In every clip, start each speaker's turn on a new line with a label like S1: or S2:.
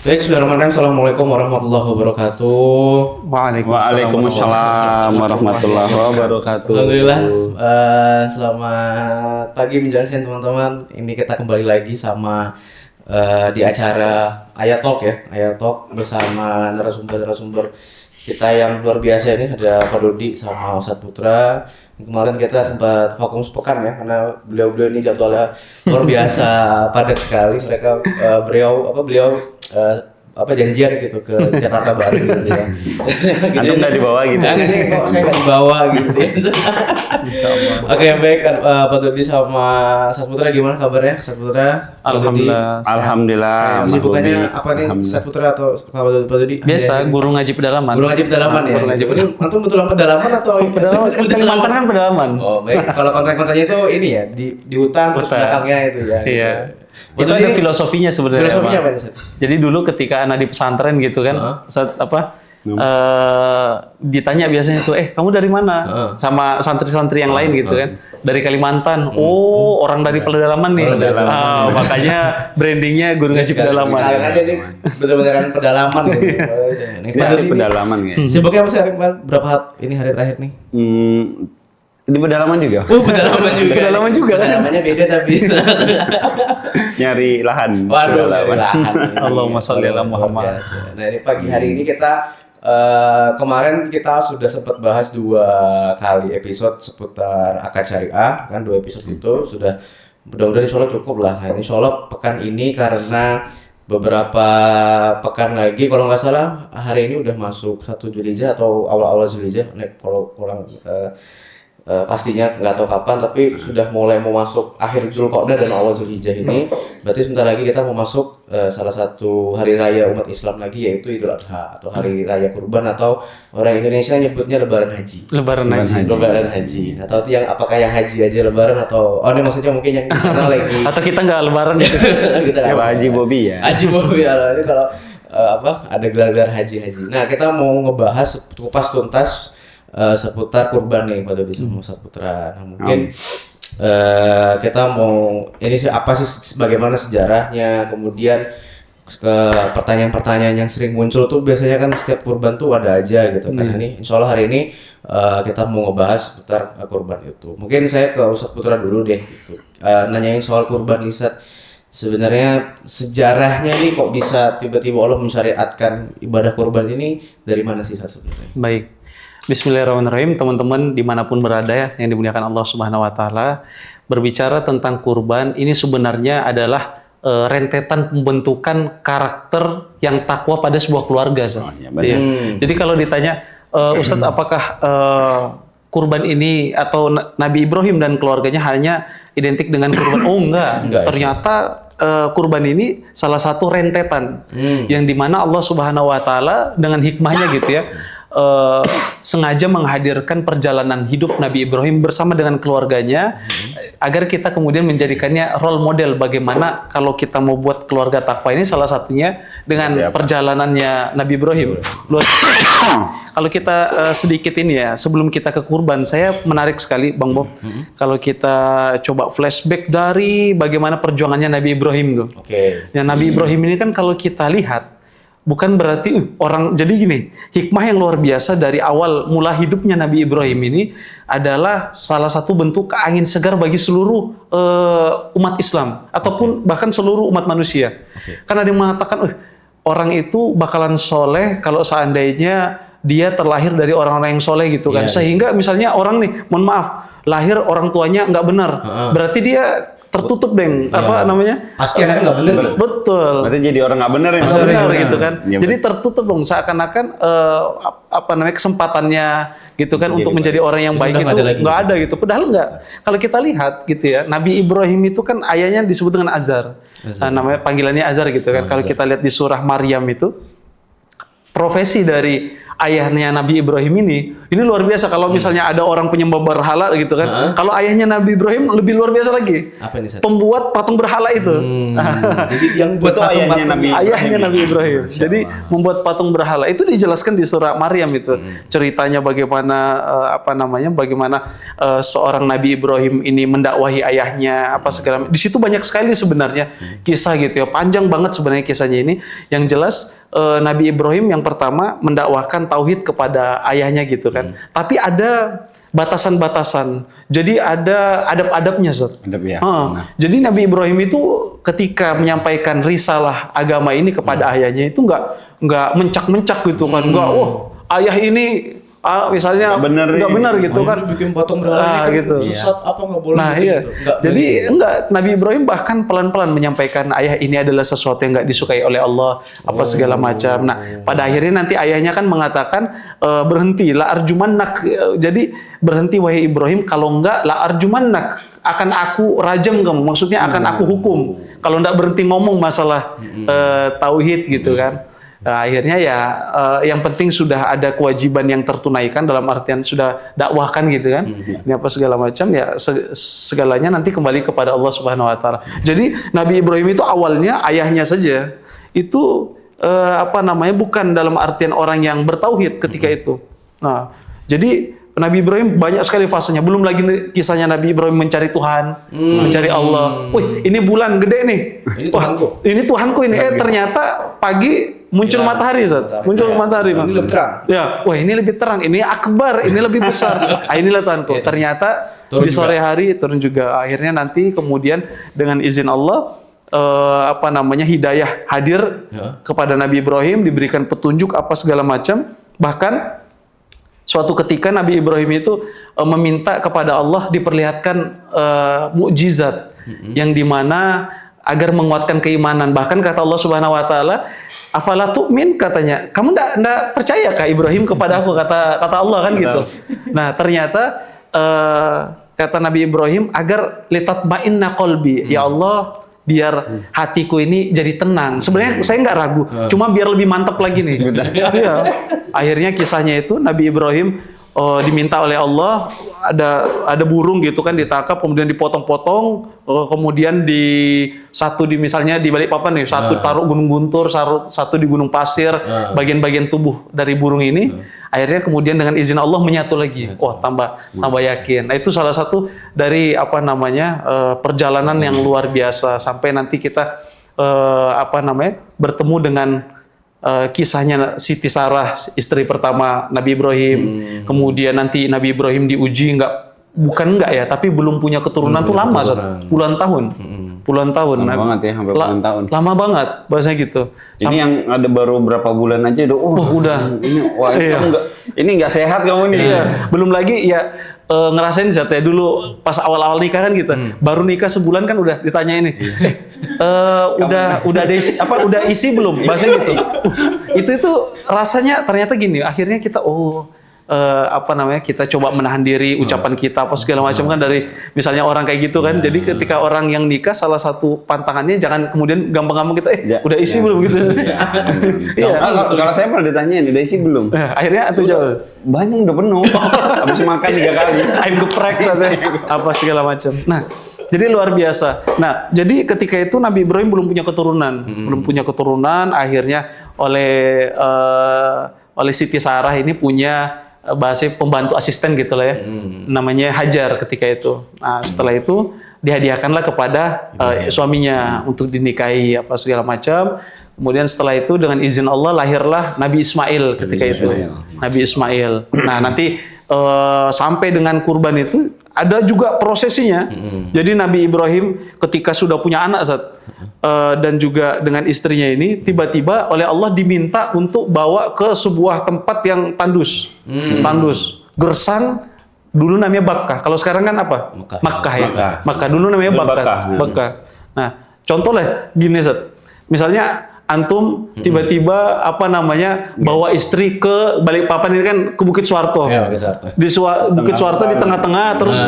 S1: Baik, Bismillahirrahmanirrahim. Assalamualaikum warahmatullahi wabarakatuh.
S2: Waalaikumsalam warahmatullahi wabarakatuh.
S1: Alhamdulillah, selamat pagi menjelang siang teman-teman. Ini kita kembali lagi sama di acara Ayat Talk ya, Ayat Talk bersama narasumber kita yang luar biasa ini. Ada Pak Dodi sama Ustadz Putra. Kemarin kita sempat vakum sepekan ya, karena beliau ini jadwalnya luar biasa padat sekali. Mereka beliau janjian gitu ke Jakarta Baru gitu ya.
S2: Antum nggak dibawa gitu?
S1: Kok saya nggak dibawa gitu ya. Oke, baik Pak Dodi sama Ustadz Putra, gimana kabarnya Ustadz Putra?
S2: Alhamdulillah.
S1: Kesibukannya apa nih Ustadz Putra atau Pak Dodi?
S3: Biasa, guru ngaji pedalaman.
S1: Guru ngaji pedalaman ya? Ini antum betulan pedalaman atau?
S3: Pedalaman, kan Kalimantan kan pedalaman.
S1: Oh baik, kalau konten-kontennya itu ini ya, di hutan terus belakangnya itu ya.
S3: Iya.
S1: Gitu.
S3: Itu ada filosofinya sebenarnya.
S1: Filosofinya apa nih?
S3: Jadi dulu ketika anak di pesantren gitu kan, saat ditanya biasanya tuh, kamu dari mana? Sama santri-santri yang lain gitu kan, dari Kalimantan. Oh, orang dari pedalaman nih. Makanya brandingnya guru ngaji pedalaman.
S1: Sekarang aja nih bener-beneran pedalaman gitu.
S2: Ini pedalaman ya.
S1: Sibuknya apa sih berapa ini hari terakhir nih?
S2: Di pedalaman juga.
S1: Oh, pedalaman juga.
S3: Pedalaman juga kan?
S1: Pedalamannya beda tapi.
S2: Nyari lahan.
S1: Waduh, nyari lahan.
S3: Allahumma sholli ala Muhammad.
S1: Nah, ini pagi hari ini kita kemarin kita sudah sempat bahas 2 kali episode seputar akad syariah, kan 2 episode itu sudah mudah-mudahan insyaallah cukup lah. Nah, insyaallah pekan ini karena beberapa pekan lagi kalau nggak salah hari ini udah masuk 1 Zulhijjah atau awal-awal Zulhijjah, kalau kurang pastinya nggak tahu kapan, tapi sudah mulai mau masuk akhir Zulqa'dah dan awal Zulhijjah ini. Berarti sebentar lagi kita mau masuk salah satu hari raya umat Islam lagi, yaitu Idul Adha atau hari raya kurban, atau orang Indonesia nyebutnya Lebaran Haji.
S3: Lebaran Haji.
S1: Atau yang apakah yang haji aja Lebaran atau ini maksudnya mungkin yang di sana lagi.
S3: Atau kita nggak Lebaran gitu.
S1: Kita
S2: Ya Pak Haji Bobi ya.
S1: Haji Bobi ini kalau ada gelar-gelar haji. Nah, kita mau ngebahas kupas tuntas seputar kurban nih Pak Dodi sama Ustadz Putra. Nah, mungkin kita mau ini apa sih, bagaimana sejarahnya, kemudian ke pertanyaan-pertanyaan yang sering muncul tuh biasanya kan setiap kurban tuh ada aja gitu kan. Ini insya Allah hari ini kita mau ngebahas seputar kurban itu. Mungkin saya ke Ustadz Putra dulu deh gitu. Nanyain soal kurban Ustadz. Sebenarnya sejarahnya nih kok bisa tiba-tiba Allah mensyariatkan ibadah kurban ini, dari mana sih sebenarnya?
S3: Baik. Bismillahirrahmanirrahim, teman-teman dimanapun berada ya, yang dimuliakan Allah Subhanahu Wa Taala. Berbicara tentang kurban, ini sebenarnya adalah rentetan pembentukan karakter yang takwa pada sebuah keluarga. Jadi kalau ditanya, Ustadz apakah kurban ini atau Nabi Ibrahim dan keluarganya hanya identik dengan kurban? Oh enggak. Ternyata kurban ini salah satu rentetan yang dimana Allah Subhanahu Wa Taala dengan hikmahnya gitu ya, sengaja menghadirkan perjalanan hidup Nabi Ibrahim bersama dengan keluarganya agar kita kemudian menjadikannya role model bagaimana kalau kita mau buat keluarga takwa ini, salah satunya dengan perjalanannya Nabi Ibrahim. Kalau kita sedikit ini ya, sebelum kita ke kurban, saya menarik sekali Bang Bob, kalau kita coba flashback dari bagaimana perjuangannya Nabi Ibrahim tuh. Ya, Nabi Ibrahim ini kan kalau kita lihat bukan berarti orang, jadi gini, hikmah yang luar biasa dari awal mula hidupnya Nabi Ibrahim ini adalah salah satu bentuk angin segar bagi seluruh umat Islam ataupun bahkan seluruh umat manusia. Karena dia mengatakan orang itu bakalan soleh kalau seandainya dia terlahir dari orang-orang yang soleh gitu kan. Sehingga misalnya orang nih, mohon maaf, lahir orang tuanya nggak benar, berarti dia tertutup
S1: pasti anaknya nggak bener.
S3: Betul.
S2: Berarti jadi orang nggak bener ya.
S3: Nggak benar gitu kan. Jadi tertutup dong, seakan-akan kesempatannya gitu kan untuk menjadi orang yang baik itu nggak ada gitu. Padahal nggak. Kalau kita lihat gitu ya, Nabi Ibrahim itu kan ayahnya disebut dengan Azar. Namanya panggilannya Azar gitu kan. Kalau kita lihat di surah Maryam itu, profesi dari ayahnya Nabi Ibrahim ini luar biasa. Kalau misalnya ada orang penyembah berhala gitu kan, kalau ayahnya Nabi Ibrahim lebih luar biasa lagi.
S1: Apa nih, Sat?
S3: Pembuat patung berhala itu.
S1: Jadi yang buat
S2: Itu ayahnya Nabi
S3: Ayahnya Nabi Ibrahim.
S2: Masya
S3: Jadi
S2: Allah.
S3: membuat patung berhala itu dijelaskan di surah Maryam itu. Ceritanya bagaimana bagaimana seorang Nabi Ibrahim ini mendakwahi ayahnya apa segala. Di situ banyak sekali sebenarnya kisah gitu ya. Panjang banget sebenarnya kisahnya ini. Yang jelas Nabi Ibrahim yang pertama mendakwahkan tauhid kepada ayahnya gitu kan. Tapi ada batasan-batasan. Jadi ada adab-adabnya, Ustaz.
S2: Adab ya.
S3: Jadi Nabi Ibrahim itu ketika menyampaikan risalah agama ini kepada ayahnya itu nggak mencak-mencak gitu kan. Nggak, ayah ini misalnya nggak benar gitu kan.
S1: Bikin patung berhala ini kan
S3: gitu.
S1: sesat apa nggak boleh
S3: Nah
S1: gitu.
S3: iya,
S1: Nggak
S3: jadi
S1: boleh.
S3: enggak, Nabi Ibrahim bahkan pelan-pelan menyampaikan ayah ini adalah sesuatu yang nggak disukai oleh Allah apa segala macam. Nah pada akhirnya nanti ayahnya kan mengatakan berhenti la arjumannak, jadi berhenti wahai Ibrahim, kalau enggak la arjumannak, akan aku rajam kamu, maksudnya akan aku hukum kalau enggak berhenti ngomong masalah tauhid gitu kan. Nah, akhirnya ya yang penting sudah ada kewajiban yang tertunaikan dalam artian sudah dakwahkan gitu kan. Ini apa segala macam ya segalanya nanti kembali kepada Allah Subhanahu wa taala. Jadi Nabi Ibrahim itu awalnya ayahnya saja itu bukan dalam artian orang yang bertauhid ketika itu. Nah, jadi Nabi Ibrahim banyak sekali fasenya. Belum lagi kisahnya Nabi Ibrahim mencari Tuhan, mencari Allah. Wih, ini bulan gede nih.
S1: Ini Tuhanku.
S3: Ini Tuhanku ini. Ternyata pagi muncul matahari, Zat. Muncul matahari.
S1: Ini lebih terang.
S3: Ya, wah ini lebih terang. Ini akbar, ini lebih besar. Inilah Tuhanku. Ternyata
S1: Turun
S3: di sore hari turun juga. Akhirnya nanti kemudian dengan izin Allah hidayah hadir kepada Nabi Ibrahim, diberikan petunjuk apa segala macam. Bahkan suatu ketika Nabi Ibrahim itu meminta kepada Allah diperlihatkan mukjizat yang dimana agar menguatkan keimanan. Bahkan kata Allah Subhanahu Wa Taala, afala tu'min, katanya, kamu ndak percaya kah Ibrahim kepada aku, kata Allah kan gitu. Nah ternyata kata Nabi Ibrahim, agar litatma'inna qalbi, ya Allah biar hatiku ini jadi tenang. Sebenarnya saya nggak ragu, cuma biar lebih mantap lagi nih. Iya. Akhirnya kisahnya itu Nabi Ibrahim diminta oleh Allah ada burung gitu kan ditangkap, kemudian dipotong-potong, kemudian misalnya di balik papan nih, satu taruh Gunung Guntur, satu di Gunung Pasir, bagian-bagian tubuh dari burung ini. Akhirnya kemudian dengan izin Allah menyatu lagi. Tambah yakin. Nah, itu salah satu dari perjalanan yang luar biasa sampai nanti kita bertemu dengan kisahnya Siti Sarah, istri pertama Nabi Ibrahim. Kemudian nanti Nabi Ibrahim diuji bukan enggak ya, tapi belum punya keturunan tuh lama, puluhan tahun. Puluhan tahun.
S2: Lama banget ya, sampai puluhan tahun.
S3: Lama banget, bahasanya gitu.
S2: Ini yang ada baru berapa bulan aja
S3: udah.
S2: Ini enggak sehat kamu nih.
S3: Iya. Belum lagi ya ngerasain Zat ya dulu pas awal-awal nikah kan gitu. Baru nikah sebulan kan udah ditanya ini. Udah ada isi, udah isi belum? Bahasanya gitu. Itu rasanya ternyata gini, akhirnya kita kita coba menahan diri ucapan kita apa segala macam kan dari misalnya orang kayak gitu kan. Jadi ketika orang yang nikah salah satu pantangannya jangan kemudian gampang-gampang kita udah isi belum gitu. Iya.
S2: Kalau saya malah ditanyain udah isi belum?
S3: Akhirnya itu jauh.
S2: Banyak udah penuh. Habis makan 3 kali.
S3: Ayam geprek apa segala macam. Nah, jadi luar biasa. Nah, jadi ketika itu Nabi Ibrahim belum punya keturunan, akhirnya oleh Siti Sarah ini punya bahasa pembantu asisten gitu lah ya, namanya Hajar ketika itu. Nah setelah itu dihadiahkanlah kepada suaminya untuk dinikahi apa segala macam. Kemudian setelah itu dengan izin Allah lahirlah Nabi Ismail ketika itu. Nabi Ismail. Nah nanti sampai dengan kurban itu ada juga prosesinya. Jadi Nabi Ibrahim ketika sudah punya anak dan juga dengan istrinya ini tiba-tiba oleh Allah diminta untuk bawa ke sebuah tempat yang tandus. Gersang dulu namanya Bakkah. Kalau sekarang kan apa? Makkah ya. Makkah dulu namanya Bakkah. Nah, contohnya gini Misalnya antum tiba-tiba bawa istri ke Balikpapan ini kan ke Bukit Suwarto.
S1: Ya, Bukit Suwarto.
S3: Di Bukit Suwarto di tengah-tengah terus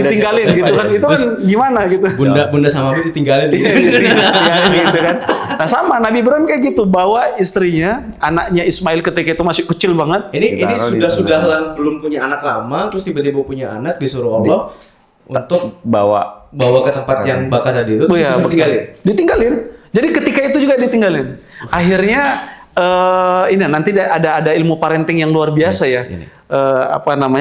S3: ditinggalin gitu kan. Itu kan gimana gitu.
S1: Bunda sama Abi ditinggalin.
S3: Ditinggalin gitu kan. Nah sama Nabi Ibrahim kayak gitu, bawa istrinya, anaknya Ismail ketika itu masih kecil banget.
S1: Ini sudah belum punya anak lama, terus tiba-tiba punya anak, disuruh Allah untuk
S2: bawa
S1: ke tempat yang bakar tadi itu, terus
S3: ditinggalin. Jadi ketika itu juga ditinggalin. Akhirnya ini nanti ada ilmu parenting yang luar biasa ya.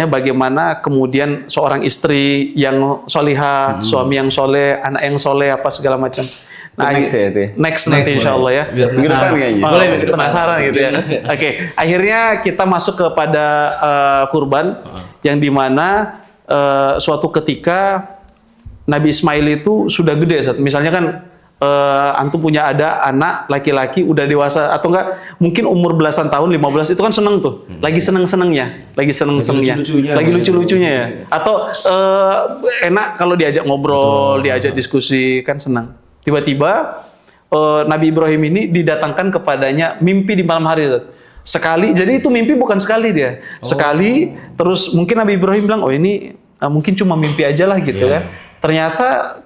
S3: Bagaimana kemudian seorang istri yang solihah, suami yang soleh, anak yang soleh, apa segala macam. Nah, next nanti insya Allah ya.
S1: Boleh,
S3: penasaran gitu ya. Oke, akhirnya kita masuk kepada kurban yang dimana suatu ketika Nabi Ismail itu sudah gede, misalnya kan antum punya ada anak laki-laki udah dewasa atau enggak mungkin umur belasan tahun 15 itu kan seneng tuh, lagi seneng-senengnya, lagi lucu-lucunya ya, atau enak kalau diajak ngobrol, diajak diskusi kan senang. Tiba-tiba Nabi Ibrahim ini didatangkan kepadanya mimpi di malam hari sekali, jadi itu mimpi bukan sekali dia, sekali terus mungkin Nabi Ibrahim bilang ini mungkin cuma mimpi aja lah gitu kan. Ternyata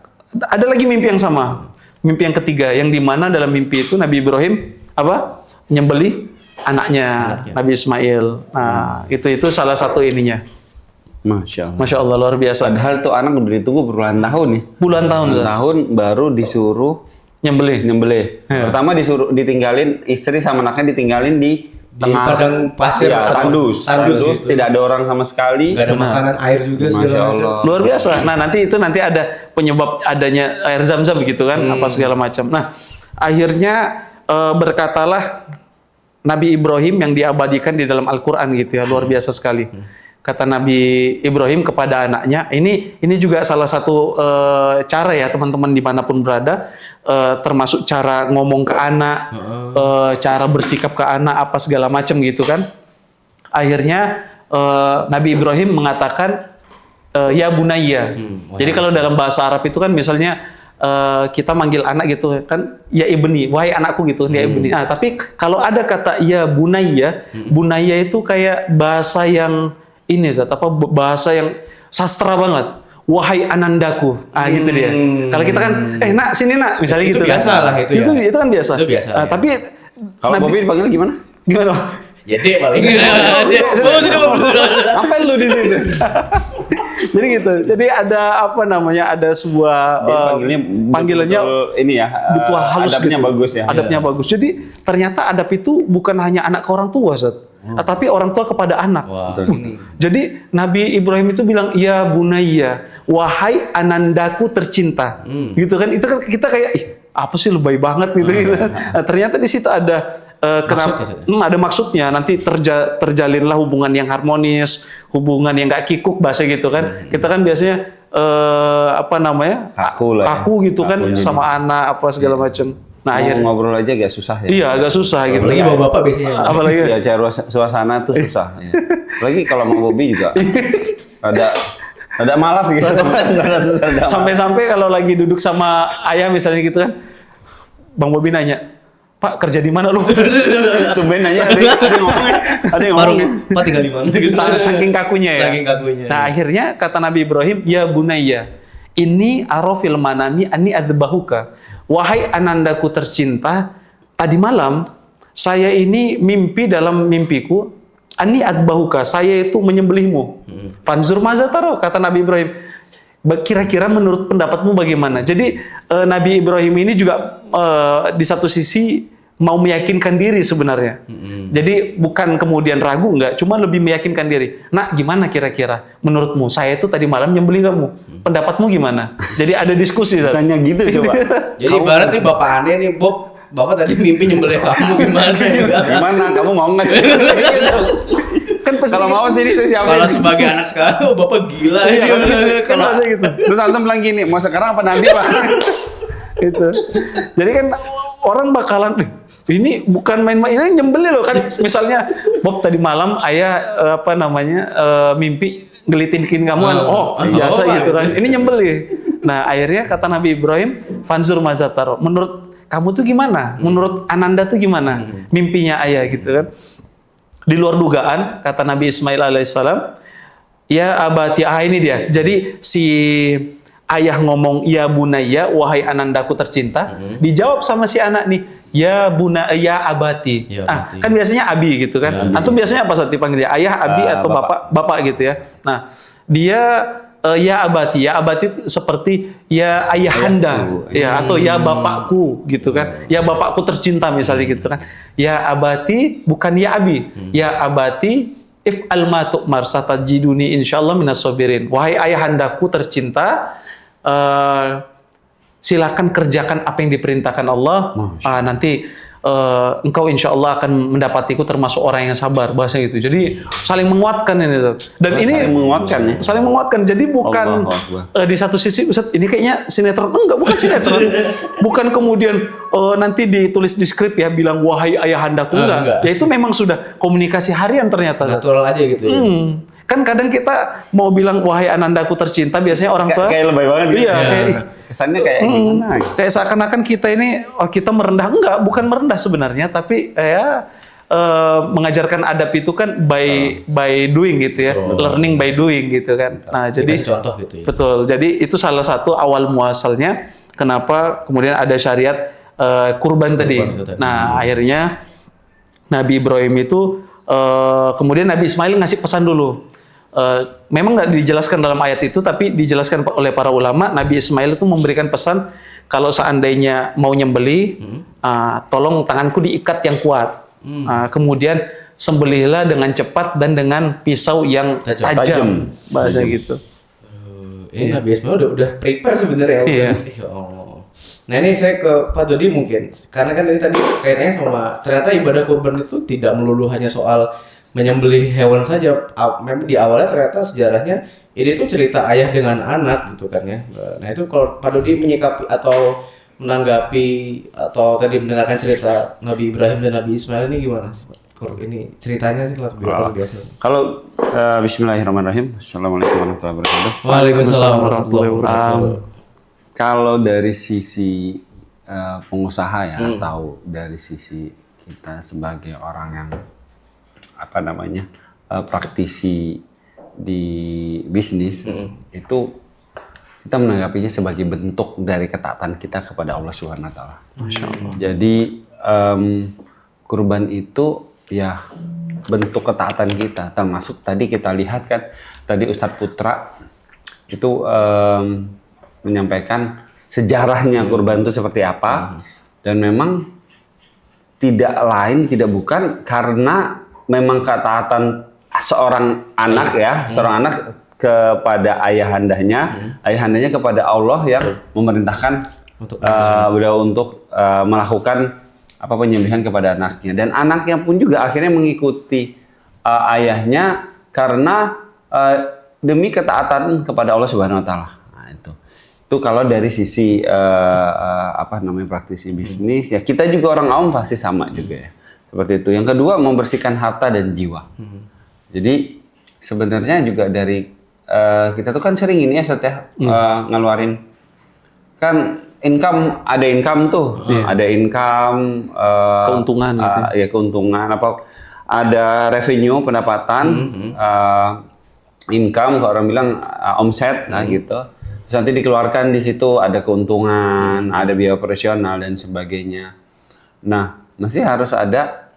S3: ada lagi mimpi yang sama. Mimpi yang ketiga, yang dimana dalam mimpi itu Nabi Ibrahim nyembelih anaknya Nabi Ismail. Nah, itu salah satu ininya.
S2: Masya
S3: Allah luar biasa.
S2: Padahal tuh anak udah ditunggu berpuluhan tahun nih.
S3: Puluhan tahun.
S2: Baru disuruh nyembelih. Pertama disuruh ditinggalin istri sama anaknya ditinggalin di tengah
S1: padang pasir,
S2: tandus,
S1: gitu.
S2: Tidak ada orang sama sekali.
S1: Nggak ada makanan, air juga.
S2: Masya Allah.
S3: Luar biasa. Nah nanti ada penyebab adanya air zam-zam gitu kan, apa segala macam. Nah akhirnya berkatalah Nabi Ibrahim yang diabadikan di dalam Al-Quran gitu ya, luar biasa sekali. Kata Nabi Ibrahim kepada anaknya, ini juga salah satu cara ya teman-teman dimanapun berada, termasuk cara ngomong ke anak, cara bersikap ke anak, apa segala macam gitu kan. Akhirnya Nabi Ibrahim mengatakan, ya bunayya. Jadi kalau dalam bahasa Arab itu kan misalnya kita manggil anak gitu kan, ya ibni, wahai anakku gitu, ya ibni. Nah tapi kalau ada kata ya bunayya, bunayya itu kayak bahasa yang ini bahasa yang sastra banget. Wahai anandaku, gitu dia. Kalau kita kan, nak sini nak, misalnya
S1: itu
S3: gitu.
S1: Biasa
S3: kan.
S1: lah itu ya.
S3: Itu kan biasa.
S1: Itu biasa. Ya.
S3: Tapi
S2: kalau Bobby dipanggil gimana?
S3: Gimana?
S1: Ya dek paling.
S2: Apa lu di situ?
S3: Jadi gitu. Jadi ada ada sebuah panggilannya
S2: ini ya.
S3: betul halus.
S2: Adabnya
S3: gitu.
S2: bagus ya.
S3: Adabnya bagus. Jadi ternyata adab itu bukan hanya anak ke orang tua, tapi orang tua kepada anak. Jadi Nabi Ibrahim itu bilang, ya bunayya, wahai anandaku tercinta. Gitu kan? Itu kan kita kayak, apa sih lebay banget gitu. Nah, ternyata di situ ada ada maksudnya. Nanti terjalinlah hubungan yang harmonis, hubungan yang gak kikuk bahasa gitu kan. Kita kan biasanya kaku gitu kan sama anak apa segala macam. Nah,
S2: ngobrol aja agak susah ya.
S3: Iya, agak susah gitu.
S1: Apalagi bapak-bapak biasanya.
S3: Apalagi
S2: ya cari suasana tuh susah. Ya. Apalagi kalau mau Bobby juga ada malas gitu.
S3: Sampai-sampai kalau lagi duduk sama ayah misalnya gitu kan, Bang Bobby nanya, Pak kerja di mana lu?
S2: Sumben nanya ada yang ngomong.
S1: Pak tinggal di mana gitu.
S3: Saking kakunya ya.
S1: Saking kakunya.
S3: Nah, akhirnya kata Nabi Ibrahim, ya bunayya, ini arafil manami anni adzbahuka. Wahai anandaku tercinta, tadi malam saya ini mimpi dalam mimpiku, anni adzbahuka, saya itu menyembelihmu. Fanzur maza taro, kata Nabi Ibrahim. Kira-kira menurut pendapatmu bagaimana? Jadi Nabi Ibrahim ini juga di satu sisi mau meyakinkan diri sebenarnya. Jadi bukan kemudian ragu, enggak, cuma lebih meyakinkan diri. Nak, gimana kira-kira menurutmu? Saya itu tadi malam nyembelih kamu. Pendapatmu gimana? Jadi ada diskusi.
S2: Tanya gitu coba.
S1: Jadi berarti bapak aneh nih, Bob. Bapak tadi mimpi nyembelih kamu gimana?
S2: Gimana? Kamu mau nggak?
S3: Kan
S2: kalau mau sini terus siapa?
S1: Kalau sebagai anak sekarang, bapak gila.
S3: Kalau saya gitu.
S2: Terus antum bilang gini, mau sekarang apa nanti Pak?
S3: Gitu. Jadi kan orang bakalan ini bukan main-main, ini nyembelih loh kan. Misalnya Bob tadi malam ayah mimpi gelitikin kamu kan. Biasa gitu kan. Ini nyembelih. Nah, akhirnya kata Nabi Ibrahim, fanzur mazataro. Menurut kamu tuh gimana? Menurut Ananda tuh gimana? Mimpinya ayah gitu kan. Di luar dugaan, kata Nabi Ismail alaihissalam, ya abati, ini dia. Jadi si ayah ngomong, ya bunaya, wahai anandaku tercinta, dijawab sama si anak nih, ya ya abati.
S1: Ya abati.
S3: Kan biasanya abi gitu kan. Antum biasanya apa saat dipanggil dia? Ayah, abi, atau bapak gitu ya. Nah, dia ya abati seperti ya ayahanda, ya, atau ya bapakku gitu kan. Ya bapakku tercinta misalnya gitu kan. Ya abati bukan ya abi. Ya abati if'al ma tu'mar satajiduni insyaallah minas sabirin. Wahai ayahandaku tercinta, silakan kerjakan apa yang diperintahkan Allah. Nanti engkau insya Allah akan mendapatiku termasuk orang yang sabar, bahasa gitu. Jadi saling menguatkan ini, Ustaz. Dan ini
S2: saling menguatkan ya.
S3: Saling menguatkan. Jadi bukan di satu sisi, Ustaz, ini kayaknya sinetron. Enggak, bukan sinetron. Bukan kemudian nanti ditulis di skrip ya bilang wahai ayahandaku, enggak. Ya itu memang sudah komunikasi harian ternyata.
S1: Natural aja gitu ya.
S3: Kan kadang kita mau bilang wahai anandaku tercinta, biasanya orang tua
S2: kayak lebay banget gitu.
S3: Iya, kayak
S2: kesannya kayak gimana?
S3: Kayak seakan-akan kita ini kita merendah. Enggak, bukan merendah sebenarnya, tapi mengajarkan adab itu kan by doing gitu ya. Learning by doing gitu kan. Nah, jadi
S1: contoh gitu ya.
S3: Betul. Jadi itu salah satu awal muasalnya kenapa kemudian ada syariat kurban tadi. Nah, akhirnya Nabi Ibrahim itu kemudian Nabi Ismail ngasih pesan dulu. Memang nggak dijelaskan dalam ayat itu, tapi dijelaskan oleh para ulama. Nabi Ismail itu memberikan pesan kalau seandainya mau nyembeli, tolong tanganku diikat yang kuat. Kemudian sembelihlah dengan cepat dan dengan pisau yang tajam. Bahasa gitu.
S1: Ini Nabi Ismail udah prepare sebenarnya.
S3: Iya.
S1: Nah ini saya ke Pak Dodi mungkin, karena kan ini tadi kaitannya sama ternyata ibadah kurban itu tidak melulu hanya soal menyembelih hewan saja. Memang di awalnya ternyata sejarahnya ini tuh cerita ayah dengan anak gitu kan ya. Nah itu kalau Pak Dodi menyikapi atau menanggapi atau tadi mendengarkan cerita Nabi Ibrahim dan Nabi Ismail ini gimana sih Pak? Ini ceritanya sih luar biasa.
S2: Kalau Bismillahirrahmanirrahim. Assalamualaikum warahmatullahi wabarakatuh.
S1: Waalaikumsalam warahmatullahi wabarakatuh.
S2: Kalau dari sisi pengusaha ya, atau dari sisi kita sebagai orang yang praktisi di bisnis, itu kita menanggapinya sebagai bentuk dari ketaatan kita kepada Allah Subhanahu wa taala.
S3: Masya Allah.
S2: Jadi kurban itu ya bentuk ketaatan kita, termasuk tadi kita lihat kan tadi Ustadz Putra itu menyampaikan sejarahnya kurban itu seperti apa, dan memang tidak lain tidak bukan karena memang ketaatan seorang anak ya, seorang anak kepada ayahandanya kepada Allah yang memerintahkan beliau untuk melakukan penyembelihan kepada anaknya, dan anaknya pun juga akhirnya mengikuti ayahnya karena demi ketaatan kepada Allah Subhanahu wa taala. Nah, itu kalau dari sisi praktisi bisnis ya, kita juga orang awam pasti sama juga ya. Seperti itu. Yang kedua, membersihkan harta dan jiwa. Jadi sebenarnya juga dari kita tuh kan sering ini ya ngeluarin kan ada income tuh, ada income
S3: keuntungan gitu.
S2: Ya keuntungan ada revenue pendapatan, income kalau orang bilang omset lah gitu. Terus nanti dikeluarkan di situ ada keuntungan, ada biaya operasional dan sebagainya. Nah, mesti harus ada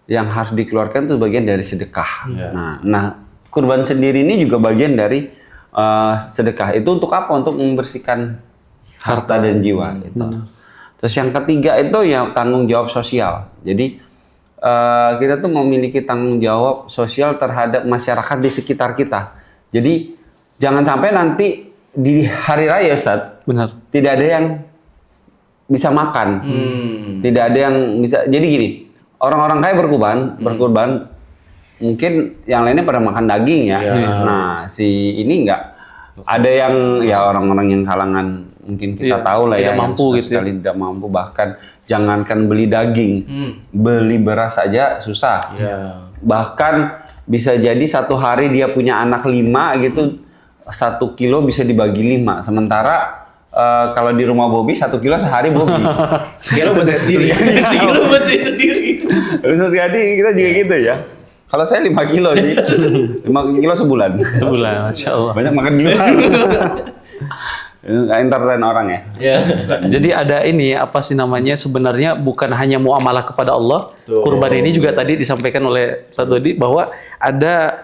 S2: yang harus dikeluarkan itu bagian dari sedekah. Nah, kurban sendiri ini juga bagian dari sedekah. Itu untuk apa? Untuk membersihkan harta dan jiwa. Gitu. Terus yang ketiga itu ya tanggung jawab sosial. Jadi kita tuh memiliki tanggung jawab sosial terhadap masyarakat di sekitar kita. Jadi jangan sampai nanti di hari raya, Ustadz, tidak ada yang bisa makan, tidak ada yang bisa. Jadi gini, orang-orang kaya berkurban, mungkin yang lainnya pada makan daging ya. Nah, si ini enggak. Ada yang ya orang-orang yang kalangan mungkin kita tahu lah ya, mampu gitu sekali tidak mampu, bahkan jangankan beli daging, beli beras saja susah. Bahkan bisa jadi satu hari dia punya anak 5 gitu, 1 kilo bisa dibagi 5. Sementara kalau di rumah Bobby 1 kilo sehari Bobby.
S1: Sekilo buat saya sendiri. Sekilo buat saya sendiri.
S2: Bisa sekali kita juga gitu ya. Kalau saya 5 kilo sih. 5 kilo sebulan.
S3: Sebulan, Masya Allah.
S2: Banyak makan gimana? Entertain orang ya.
S1: Ya.
S3: Jadi ada ini apa sih namanya sebenarnya bukan hanya muamalah kepada Allah.
S1: Betul.
S3: Kurban ini juga tadi disampaikan oleh Sadodi bahwa ada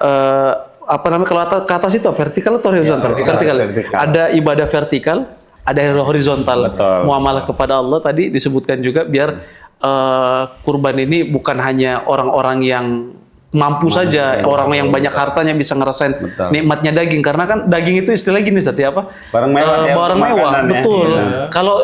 S3: apa namanya kalau ke atas itu vertikal atau horizontal?
S2: vertikal.
S3: Ada ibadah vertikal, ada horizontal.
S2: Betul.
S3: Muamalah kepada Allah tadi disebutkan juga biar kurban ini bukan hanya orang-orang yang mampu saja, orang yang banyak hartanya bisa ngerasain
S2: Betul.
S3: nikmatnya daging karena kan daging itu istilah gini Sat, ya apa?
S2: Barang mewah ya,
S3: Barang mewah,
S2: makanan ya.
S3: betul.
S2: Iya.
S3: Kalau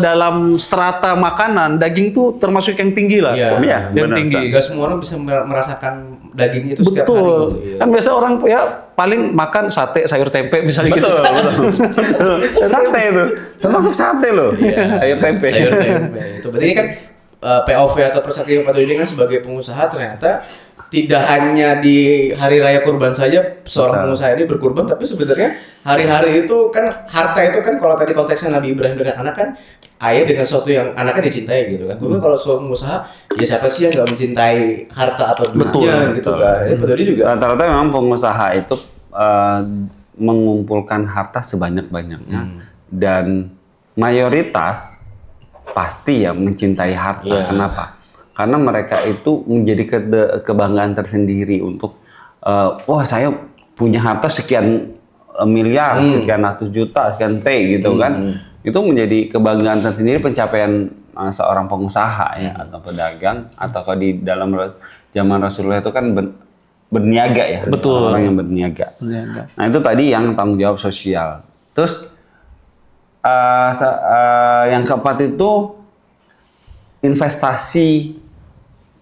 S3: dalam strata makanan daging itu termasuk yang tinggi lah.
S1: Iya.
S2: Iya,
S3: yang
S2: benar,
S3: tinggi.
S1: Gak semua orang bisa merasakan daging itu setiap hari.
S3: Betul.
S1: Gitu, ya.
S3: Kan biasa orang ya paling makan sate, sayur tempe misalnya gitu.
S2: Betul. Sate itu. Termasuk sate loh. Ayo tempe.
S1: Sayur tempe. Itu berarti kan POV atau perspektif Pak Dodi kan sebagai pengusaha ternyata tidak hanya di hari raya kurban saja seorang pengusaha ini berkurban, tapi sebenarnya hari-hari itu kan harta itu kan kalau tadi konteksnya Nabi Ibrahim dengan anak kan ayah dengan sesuatu yang anaknya dicintai gitu kan. Kemudian kalau seorang pengusaha ya siapa sih yang nggak mencintai harta atau duitnya gitu kan. Ini Pak Dodi juga.
S2: Rata-rata memang pengusaha itu mengumpulkan harta sebanyak-banyaknya dan mayoritas pasti ya mencintai harta.
S1: Iya.
S2: Kenapa? Karena mereka itu menjadi kebanggaan tersendiri untuk wah saya punya harta sekian miliar, sekian ratus juta, sekian T gitu kan. Itu menjadi kebanggaan tersendiri pencapaian seorang pengusaha ya atau pedagang atau kalau di dalam zaman Rasulullah itu kan berniaga ya.
S3: Betul.
S2: Orang yang berniaga.
S3: Berniaga.
S2: Nah itu tadi yang tanggung jawab sosial. Terus yang keempat itu investasi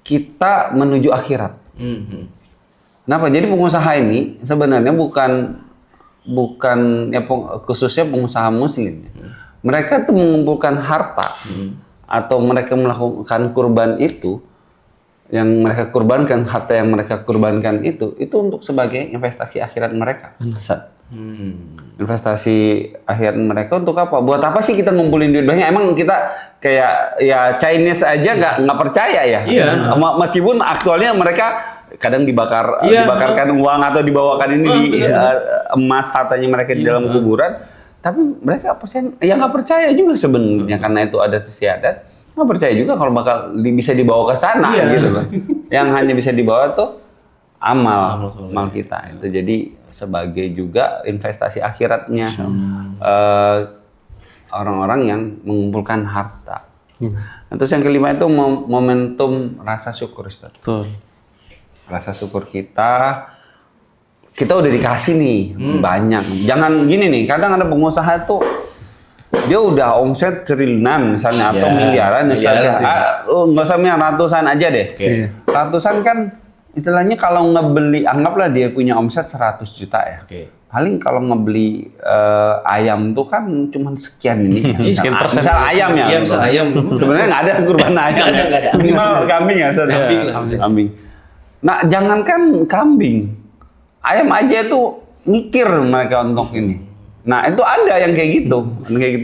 S2: kita menuju akhirat. Kenapa? Jadi pengusaha ini sebenarnya bukan ya khususnya pengusaha muslim. Mereka tuh mengumpulkan harta atau mereka melakukan kurban itu yang mereka kurbankan, harta yang mereka kurbankan itu untuk sebagai investasi akhirat mereka. Investasi akhirat mereka untuk apa? Buat apa sih kita ngumpulin duit banyak? Emang kita kayak ya Chinese aja nggak percaya ya?
S1: Iya.
S2: Meskipun aktualnya mereka kadang dibakarkan uang atau dibawakan ini di emas hartanya mereka di dalam kuburan. Tapi mereka percaya, ya nggak percaya juga sebenarnya karena itu adat istiadat. Nggak percaya juga kalau bakal bisa dibawa ke sana gitu loh. Yang hanya bisa dibawa tuh amal kita itu. Jadi sebagai juga investasi akhiratnya orang-orang yang mengumpulkan harta. Nah, terus yang kelima itu momentum rasa syukur, Ustaz.
S3: Betul.
S2: Rasa syukur kita udah dikasih nih banyak. Jangan gini nih, kadang ada pengusaha tuh dia udah omset triliunan misalnya atau miliaran misalnya. Nggak usah ratusan aja deh. Ratusan kan istilahnya kalau ngebeli, anggaplah dia punya omset 100 juta ya. Paling kalau ngebeli ayam tuh kan cuma sekian ini.
S3: Sekian persen.
S2: Misal ayam ya.
S1: Iya, misal ayam.
S2: Sebenarnya nggak ada kurban ayam.
S1: Nggak ada.
S2: Minimal kambing ya. Kambing. Nah jangankan kambing, ayam aja tuh mikir mereka untuk ini. Nah itu ada yang kayak gitu.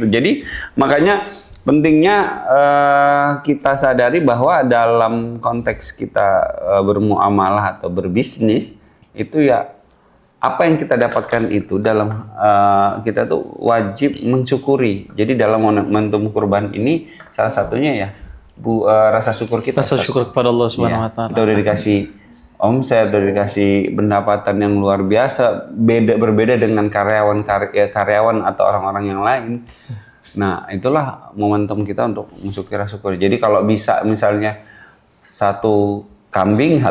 S2: Jadi makanya pentingnya kita sadari bahwa dalam konteks kita bermuamalah atau berbisnis itu ya apa yang kita dapatkan itu dalam kita tuh wajib mensyukuri. Jadi dalam momentum kurban ini salah satunya ya rasa syukur kita.
S3: Rasa syukur kepada Allah Subhanahu wa taala.
S2: Kita udah dikasih omset, udah dikasih pendapatan yang luar biasa, berbeda dengan karyawan atau orang-orang yang lain. Nah, itulah momentum kita untuk mensyukuri rasa syukur. Jadi kalau bisa misalnya satu kambing.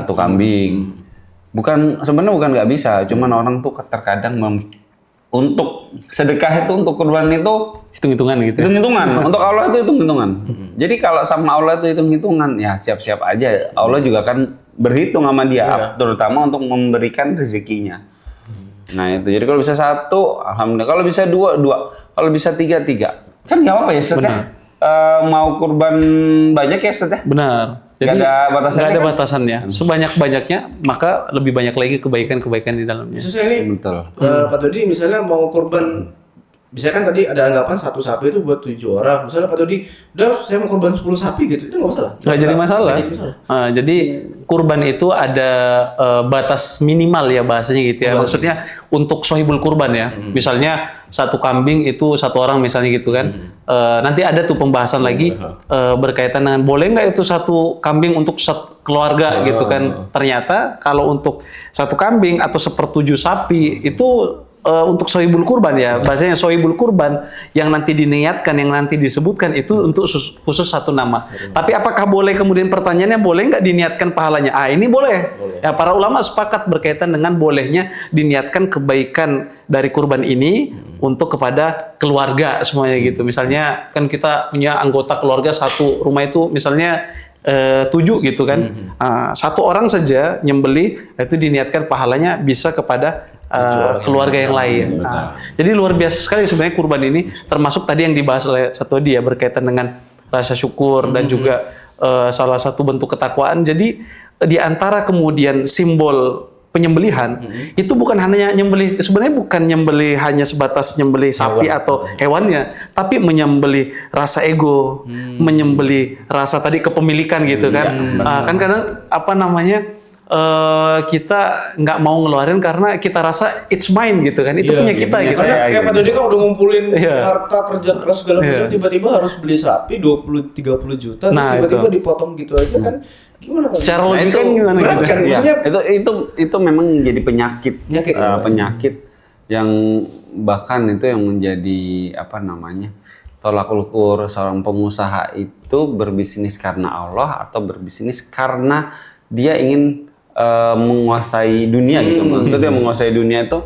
S2: Sebenarnya bukan nggak bisa, cuman orang tuh terkadang untuk sedekah itu untuk kurban itu
S3: hitung-hitungan gitu.
S2: Hitung-hitungan. Untuk Allah itu hitung-hitungan. Jadi kalau sama Allah itu hitung-hitungan, ya siap-siap aja. Allah juga kan berhitung sama dia, terutama untuk memberikan rezekinya. Nah itu. Jadi kalau bisa satu, alhamdulillah. Kalau bisa dua. Kalau bisa tiga. Kan nggak apa-apa ya, Ustaz. Mau kurban banyak ya, Ustaz.
S3: Benar. Jadi
S2: nggak ada batasannya.
S3: Nggak ada batasannya. Sebanyak-banyaknya, maka lebih banyak lagi kebaikan-kebaikan di dalamnya.
S1: Khususnya ini,
S2: Betul.
S1: Pak Dodi misalnya mau kurban bisa kan tadi ada anggapan satu sapi itu buat 7 orang. Misalnya Pak Dodi, udah saya mau kurban 10 sapi gitu, itu nggak masalah.
S3: Nggak jadi masalah. Jadi kurban itu ada batas minimal ya bahasanya gitu ya. Maksudnya untuk sohibul kurban ya. Misalnya satu kambing itu satu orang misalnya gitu kan. Nanti ada tuh pembahasan lagi berkaitan dengan boleh nggak itu satu kambing untuk satu keluarga gitu kan. Ternyata kalau untuk satu kambing atau 1/7 sapi itu untuk sohibul kurban ya, bahasanya sohibul kurban yang nanti diniatkan, yang nanti disebutkan itu untuk khusus satu nama. Tapi apakah boleh, kemudian pertanyaannya boleh nggak diniatkan pahalanya? Ini boleh. Ya, para ulama sepakat berkaitan dengan bolehnya diniatkan kebaikan dari kurban ini untuk kepada keluarga semuanya gitu. Misalnya kan kita punya anggota keluarga satu rumah itu misalnya 7 gitu kan. Satu orang saja nyembelih itu diniatkan pahalanya bisa kepada keluarga yang lain. Jadi luar biasa sekali sebenarnya kurban ini, termasuk tadi yang dibahas oleh satu dia berkaitan dengan rasa syukur dan juga salah satu bentuk ketakwaan. Jadi di antara kemudian simbol penyembelihan itu bukan hanya nyembelih, sebenarnya bukan nyembelih hanya sebatas nyembelih sapi atau hewannya, tapi menyembelih rasa ego, menyembelih rasa tadi kepemilikan gitu kan. Kan kadang apa namanya kita nggak mau ngeluarin karena kita rasa it's mine gitu kan, itu punya kita gitu.
S1: Karena kayak Pak Dodi kan udah ngumpulin harta kerja keras segala macam, tiba-tiba harus beli sapi 20-30 juta, terus tiba-tiba dipotong gitu aja kan. Gimana kan?
S3: Secara logika gimana gitu?
S1: Kan? Maksudnya
S2: itu memang jadi penyakit yang bahkan itu yang menjadi apa namanya tolak ukur seorang pengusaha itu berbisnis karena Allah atau berbisnis karena dia ingin menguasai dunia gitu. Maksudnya menguasai dunia itu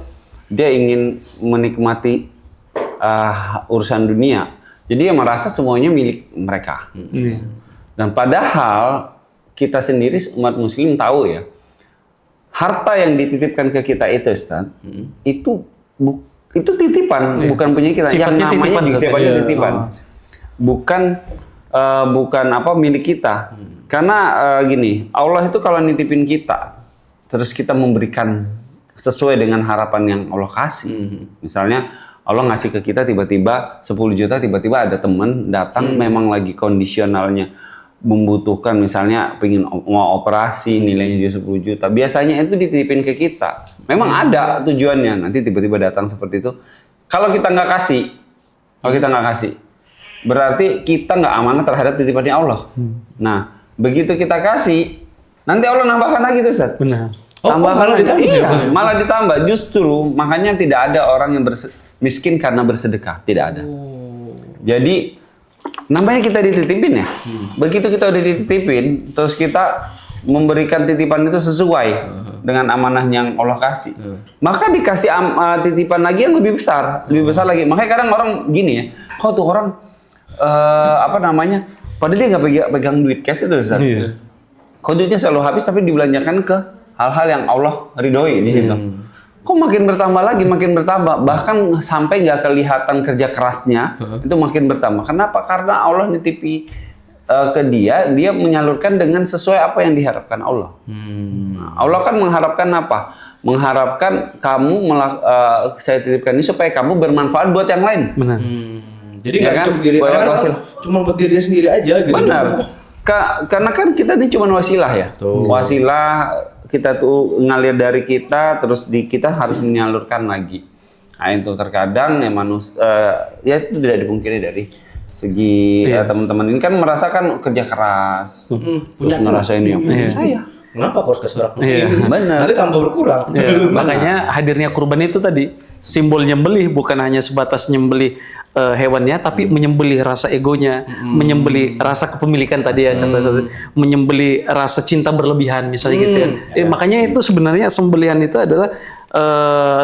S2: dia ingin menikmati urusan dunia. Jadi dia merasa semuanya milik mereka. Dan padahal kita sendiri umat muslim tahu ya, harta yang dititipkan ke kita itu Ustaz, itu titipan, bukan punya kita. Yang namanya sifatnya titipan. Bukan apa milik kita. Karena gini, Allah itu kalau nitipin kita, terus kita memberikan sesuai dengan harapan yang Allah kasih. Misalnya Allah ngasih ke kita tiba-tiba 10 juta, tiba-tiba ada teman datang memang lagi kondisionalnya membutuhkan, misalnya pengen mau operasi nilainya 10 juta. Biasanya itu dititipin ke kita. Memang ada tujuannya. Nanti tiba-tiba datang seperti itu. Kalau kita nggak kasih, berarti kita nggak amanah terhadap titipannya Allah. Nah, begitu kita kasih, nanti Allah nambahkan lagi tuh Ustaz.
S3: Benar.
S1: Malah ditambah.
S2: Malah ditambah. Justru makanya tidak ada orang yang miskin karena bersedekah, tidak ada. Jadi namanya kita dititipin ya. Begitu kita udah dititipin, terus kita memberikan titipan itu sesuai dengan amanah yang Allah kasih. Maka dikasih titipan lagi yang lebih besar lagi. Makanya kadang orang gini ya, kok tuh orang padahal dia nggak pegang duit cash itu Ustaz. Kok duitnya selalu habis tapi dibelanjakan ke hal-hal yang Allah ridhoi di situ. Kok makin bertambah, bahkan sampai nggak kelihatan kerja kerasnya itu makin bertambah. Kenapa? Karena Allah nitipi ke dia menyalurkan dengan sesuai apa yang diharapkan Allah. Nah, Allah kan mengharapkan apa? Mengharapkan kamu saya titipkan ini supaya kamu bermanfaat buat yang lain.
S3: Benar.
S1: Jadi nggak kan cuma buat dirinya sendiri aja gitu.
S2: Benar. Karena kan kita ini cuma wasilah ya. Wasilah kita tuh ngalir dari kita, terus kita harus menyalurkan lagi. Nah itu terkadang ya ya itu tidak dipungkiri dari segi teman-teman ini kan merasakan kerja keras, terus ngerasain yang saya.
S1: Kenapa harus kasih orang?
S2: Benar.
S1: Nanti tambah berkurang.
S3: Makanya hadirnya kurban itu tadi simbol nyembelih, bukan hanya sebatas nyembelih hewannya, tapi menyembelih rasa egonya, menyembelih rasa kepemilikan tadi ya, menyembelih rasa cinta berlebihan misalnya gitu ya. Makanya itu sebenarnya sembelihan itu adalah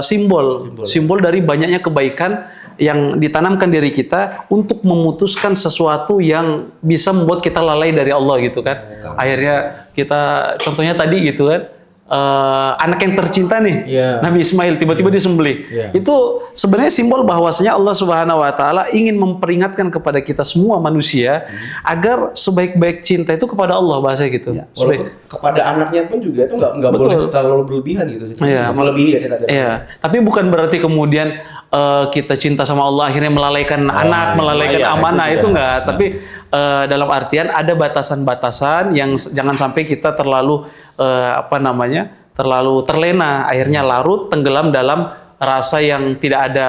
S3: simbol dari banyaknya kebaikan yang ditanamkan diri kita untuk memutuskan sesuatu yang bisa membuat kita lalai dari Allah gitu kan. Akhirnya kita contohnya tadi gitu kan, anak yang tercinta nih,
S1: Iya.
S3: Nabi Ismail tiba-tiba disembelih.
S1: Iya.
S3: Itu sebenarnya simbol bahwasanya Allah Subhanahu wa taala ingin memperingatkan kepada kita semua manusia agar sebaik-baik cinta itu kepada Allah, bahasa gitu.
S1: Walaupun kepada anaknya pun juga itu nggak
S3: Betul.
S1: boleh terlalu berlebihan gitu.
S3: Iya,
S1: melebihi ya kita.
S3: Iya, tapi bukan berarti kemudian kita cinta sama Allah akhirnya melalaikan anak, melalaikan
S2: iya,
S3: amanah,
S2: itu
S3: itu enggak. Tapi dalam artian ada batasan-batasan yang jangan sampai kita terlalu terlalu terlena, akhirnya larut tenggelam dalam rasa yang tidak ada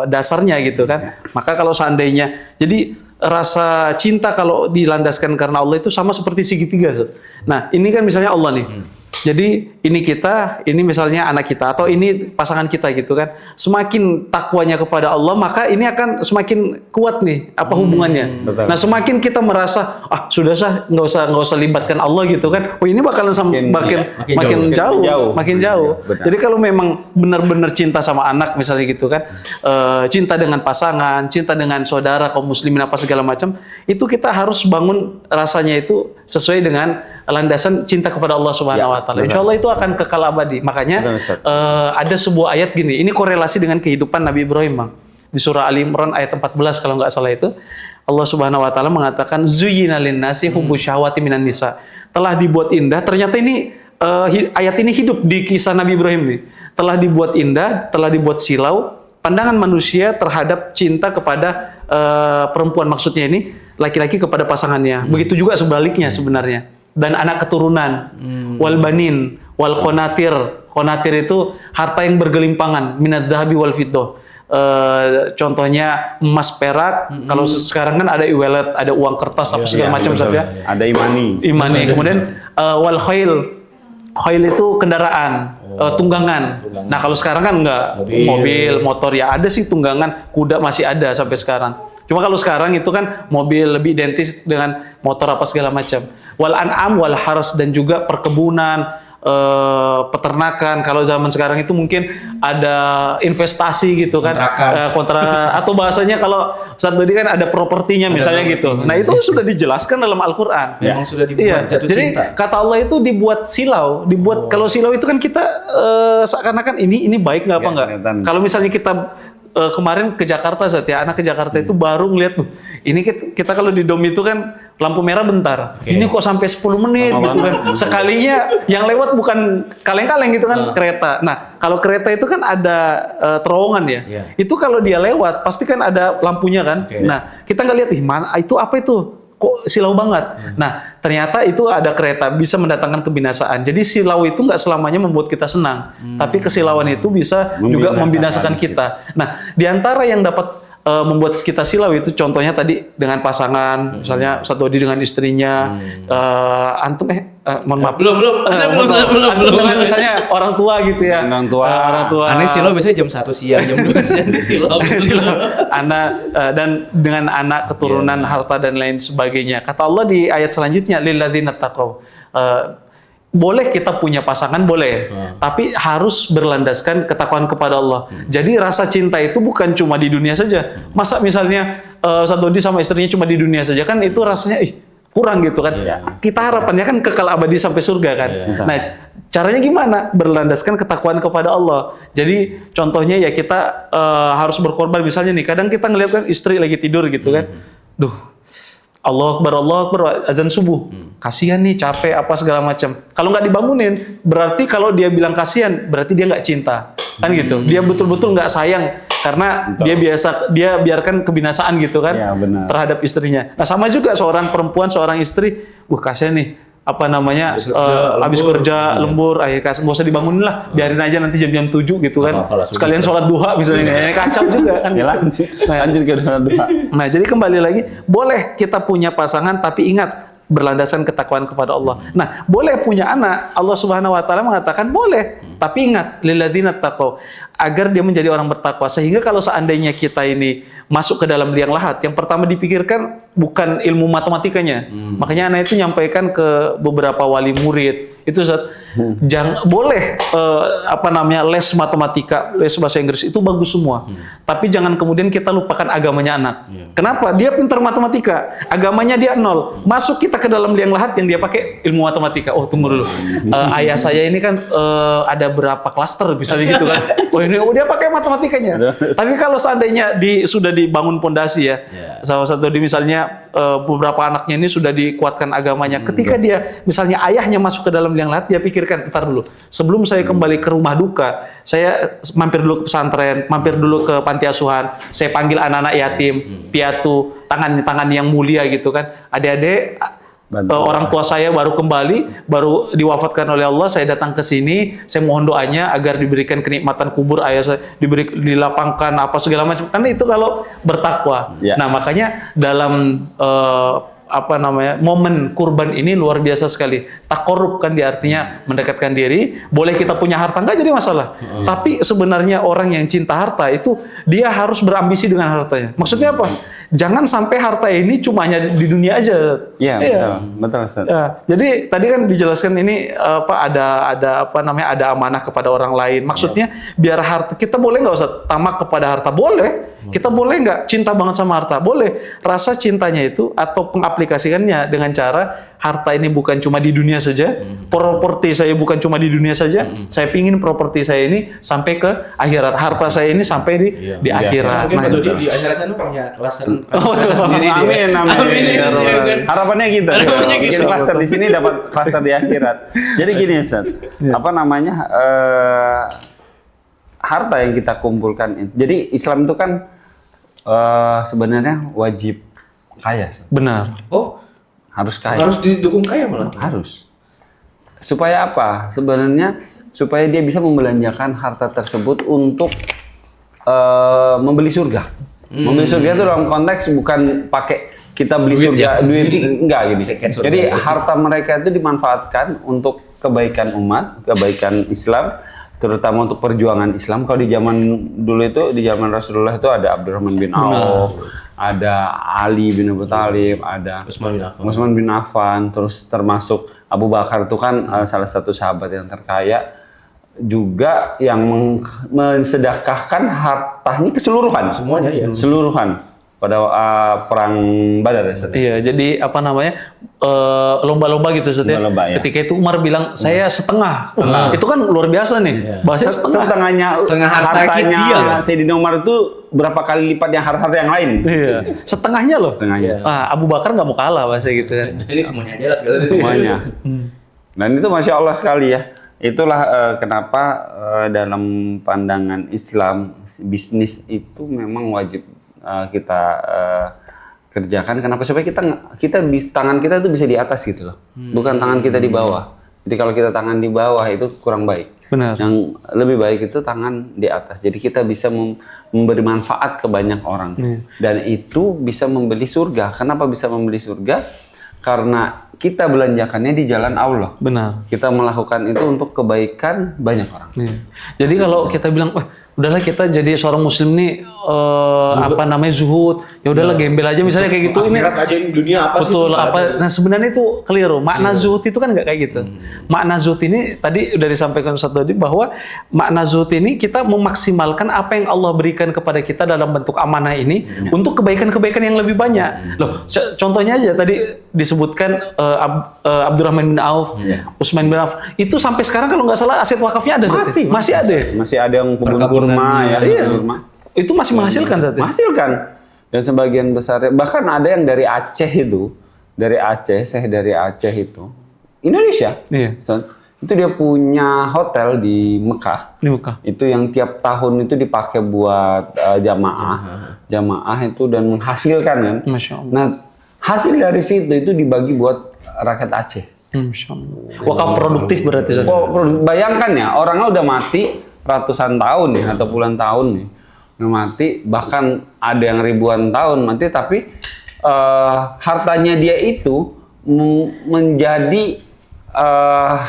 S3: dasarnya gitu kan. Maka kalau seandainya jadi rasa cinta kalau dilandaskan karena Allah itu sama seperti segitiga. Nah, ini kan misalnya Allah nih. Jadi ini kita, ini misalnya anak kita atau ini pasangan kita gitu kan. Semakin takwanya kepada Allah, maka ini akan semakin kuat nih hubungannya.
S2: Betul.
S3: Nah, semakin kita merasa sudah nggak usah libatkan Allah gitu kan. Oh, ini bakalan makin jauh.
S2: Benar.
S3: Jadi kalau memang benar-benar cinta sama anak misalnya gitu kan, cinta dengan pasangan, cinta dengan saudara kaum muslimin apa segala macam, itu kita harus bangun rasanya itu sesuai dengan landasan cinta kepada Allah Subhanahu wa taala. Insya Allah itu akan kekal abadi. Makanya ada sebuah ayat gini, ini korelasi dengan kehidupan Nabi Ibrahim, Bang. Di surah Ali Imran ayat 14 kalau nggak salah itu, Allah Subhanahu wa taala mengatakan zuyyina lin-nasi hubbu syahwati minan nisa. Telah dibuat indah, ternyata ini ayat ini hidup di kisah Nabi Ibrahim nih. Telah dibuat indah, telah dibuat silau pandangan manusia terhadap cinta kepada perempuan, maksudnya ini laki-laki kepada pasangannya. Begitu juga sebaliknya sebenarnya. Dan anak keturunan, wal banin, wal konatir. Konatir itu harta yang bergelimpangan, minadz zahabi wal fiddah. Contohnya emas, perak. Kalau sekarang kan ada e-wallet, ada uang kertas apa segala macam saja.
S2: Ada imani.
S3: Kemudian wal khail. Khail itu kendaraan, tunggangan. Nah, kalau sekarang kan enggak, mobil, motor ya ada sih tunggangan, kuda masih ada sampai sekarang. Cuma kalau sekarang itu kan mobil lebih identis dengan motor apa segala macam. Wal an'am wal haras, dan juga perkebunan, peternakan. Kalau zaman sekarang itu mungkin ada investasi gitu kan, atau bahasanya kalau Ustaz Dodi kan ada propertinya misalnya gitu. Nah, itu sudah dijelaskan dalam Al-Qur'an.
S1: Memang sudah dibuat jatuh
S3: Jadi
S1: cinta.
S3: kata Allah itu dibuat silau, kalau silau itu kan kita seakan-akan ini baik nggak apa nggak. Kalau misalnya kita kemarin ke Jakarta, anak ke Jakarta itu baru ngeliat tuh, ini kita kalau di dom itu kan lampu merah bentar, ini kok sampai 10 menit gitu kan. Sekalinya yang lewat bukan kaleng-kaleng gitu kan, kereta. Nah, kalau kereta itu kan ada terowongan ya. Itu kalau dia lewat pasti kan ada lampunya kan. Nah, kita nggak lihat, mana itu apa itu? Kok silau banget. Nah, ternyata itu ada kereta bisa mendatangkan kebinasaan. Jadi silau itu nggak selamanya membuat kita senang, tapi kesilauan itu bisa juga membinasakan kita. Nah, di antara yang dapat membuat kita silau itu contohnya tadi dengan pasangan, misalnya Ustaz Dodi dengan istrinya, antum mohon maaf. Belum. Dengan misalnya orang tua gitu ya.
S2: Orang tua.
S1: Aneh silau biasanya jam 1 siang, jam 2 siang di silau.
S3: Anak dan dengan anak keturunan, harta dan lain sebagainya. Kata Allah di ayat selanjutnya, lilladzina taqaw. Boleh kita punya pasangan, boleh, tapi harus berlandaskan ketakwaan kepada Allah. Jadi rasa cinta itu bukan cuma di dunia saja. Masa misalnya Ustaz Dodi sama istrinya cuma di dunia saja, kan itu rasanya kurang gitu kan. Kita harapannya kan kekal abadi sampai surga kan. Nah, caranya gimana? Berlandaskan ketakwaan kepada Allah. Jadi contohnya ya kita harus berkorban. Misalnya nih, kadang kita ngeliat kan istri lagi tidur gitu kan. Allah Akbar, azan subuh. Kasihan nih, capek apa segala macam. Kalau nggak dibangunin, berarti kalau dia bilang kasihan, berarti dia nggak cinta, kan gitu. Dia betul-betul nggak sayang karena dia biarkan kebinasaan gitu kan, terhadap istrinya. Nah, sama juga seorang perempuan, seorang istri, kasihan nih, habis kerja lembur, nggak usah dibangunin lah, biarin aja nanti jam-jam 7 gitu kan. Sekalian sholat duha misalnya, kacau juga kan.
S2: Lanjut ke sholat duha.
S3: Nah, jadi kembali lagi, boleh kita punya pasangan tapi ingat berlandaskan ketakwaan kepada Allah. Nah, boleh punya anak, Allah Subhanahu wa taala mengatakan boleh, tapi ingat lilladzina taqaw, agar dia menjadi orang bertakwa. Sehingga kalau seandainya kita ini masuk ke dalam liang lahat, yang pertama dipikirkan bukan ilmu matematikanya. Makanya anak itu nyampaikan ke beberapa wali murid, Itu Ustaz. Jangan boleh les matematika, les bahasa Inggris itu bagus semua. Tapi jangan kemudian kita lupakan agamanya anak. Kenapa? Dia pintar matematika, agamanya dia 0. Masuk kita ke dalam liang lahat yang dia pakai ilmu matematika. Oh, tunggu dulu. Ayah saya ini kan ada berapa klaster misalnya gitu kan. Oh, ini dia pakai matematikanya. Tapi kalau seandainya sudah dibangun pondasi ya. Salah satu misalnya beberapa anaknya ini sudah dikuatkan agamanya. Ketika dia misalnya ayahnya masuk ke dalam liang lahat, dia pikirkan, entar dulu. Sebelum saya kembali ke rumah duka, saya mampir dulu ke pesantren, mampir dulu ke panti asuhan, saya panggil anak-anak yatim, piatu, tangan yang mulia gitu kan. Adik-adik, orang tua saya baru kembali, baru diwafatkan oleh Allah, saya datang ke sini, saya mohon doanya agar diberikan kenikmatan kubur ayah saya, dilapangkan apa segala macam. Karena itu kalau bertakwa. Nah, makanya dalam momen kurban ini luar biasa sekali. Takorup kan dia artinya mendekatkan diri. Boleh kita punya harta nggak jadi masalah. Tapi sebenarnya orang yang cinta harta itu dia harus berambisi dengan hartanya. Maksudnya apa? Jangan sampai harta ini cuma hanya di dunia aja.
S2: Iya, betul Ustaz.
S3: Ya, jadi tadi kan dijelaskan ini ada amanah kepada orang lain. Maksudnya biar harta kita boleh nggak Ustaz tamak kepada harta? Boleh. Kita boleh nggak cinta banget sama harta? Boleh. Rasa cintanya itu atau pengaplikasikannya dengan cara harta ini bukan cuma di dunia saja, properti saya bukan cuma di dunia saja, saya pingin properti saya ini sampai ke akhirat, harta saya ini sampai di akhirat.
S1: Mungkin Pak Dodi di akhirat sana punya klaster
S2: sendiri. Amin. Harapannya gitu. Mungkin klaster di sini dapat klaster di akhirat. Jadi gini Ustaz, harta yang kita kumpulkan. Jadi Islam itu kan sebenarnya wajib kaya. Ustaz.
S3: Benar.
S1: Oh,
S2: harus kaya.
S1: Harus didukung kaya malah.
S2: Harus. Supaya apa? Sebenarnya supaya dia bisa membelanjakan harta tersebut untuk membeli surga. Membeli surga itu dalam konteks bukan pakai kita beli surga duit enggak gini. Jadi harta mereka itu dimanfaatkan untuk kebaikan umat, kebaikan Islam, terutama untuk perjuangan Islam. Kalau di zaman dulu itu, di zaman Rasulullah itu ada Abdurrahman bin Auf, ada Ali bin Abi Thalib, ada Utsman bin Affan, terus termasuk Abu Bakar itu kan salah satu sahabat yang terkaya juga yang mensedekahkan hartanya keseluruhan.
S1: Semuanya ya.
S2: Keseluruhan pada perang Badar ya.
S3: Iya, jadi lomba-lomba gitu Ustaz ya.
S2: Ya.
S3: Ketika itu Umar bilang saya setengah. Itu kan luar biasa nih. Bahasa
S2: setengah hartanya Sayyidina Umar itu berapa kali lipat yang harta yang lain.
S3: Iya. Setengahnya loh.
S2: Setengahnya.
S3: Abu Bakar nggak mau kalah bahasa gitu kan.
S1: Jadi semuanya aja lah segala
S2: semuanya. Dan itu Masya Allah sekali ya. Itulah kenapa dalam pandangan Islam bisnis itu memang wajib kita kerjakan. Kenapa? Supaya kita tangan kita itu bisa di atas gitu loh, bukan tangan kita di bawah. Jadi kalau kita tangan di bawah itu kurang baik.
S3: Benar.
S2: Yang lebih baik itu tangan di atas. Jadi kita bisa memberi manfaat ke banyak orang. Dan itu bisa membeli surga. Kenapa bisa membeli surga? Karena kita belanjakannya di jalan Allah.
S3: Benar.
S2: Kita melakukan itu untuk kebaikan banyak orang.
S3: Jadi kalau kita bilang, udahlah kita jadi seorang muslim nih zuhud. Ya udahlah gembel aja misalnya kayak gitu. Ini
S1: aja dunia apa sih?
S3: Betul apa? Nah sebenarnya itu keliru. Makna zuhud itu kan nggak kayak gitu. Makna zuhud ini tadi udah disampaikan Ustaz tadi bahwa makna zuhud ini kita memaksimalkan apa yang Allah berikan kepada kita dalam bentuk amanah ini untuk kebaikan-kebaikan yang lebih banyak. Loh, contohnya aja tadi disebutkan Abdurrahman bin Auf, Utsman bin Affan. Itu sampai sekarang kalau nggak salah aset wakafnya ada masih ada.
S2: Masih ada yang kebun kurma ya.
S3: Itu masih menghasilkan saat ini.
S2: Menghasilkan. Dan sebagian besar bahkan ada yang dari Aceh itu, dari Aceh itu Indonesia.
S3: Iya.
S2: Itu dia punya hotel di Mekah.
S3: Di Mekah.
S2: Itu yang tiap tahun itu dipakai buat jamaah itu dan menghasilkan kan.
S3: Masya Allah.
S2: Nah, hasil dari situ itu dibagi buat rakyat Aceh.
S3: Masya Allah. Wakaf produktif berarti.
S2: Bayangkan ya, orangnya udah mati ratusan tahun nih atau puluhan tahun nih. Udah mati, bahkan ada yang ribuan tahun mati, tapi hartanya dia itu menjadi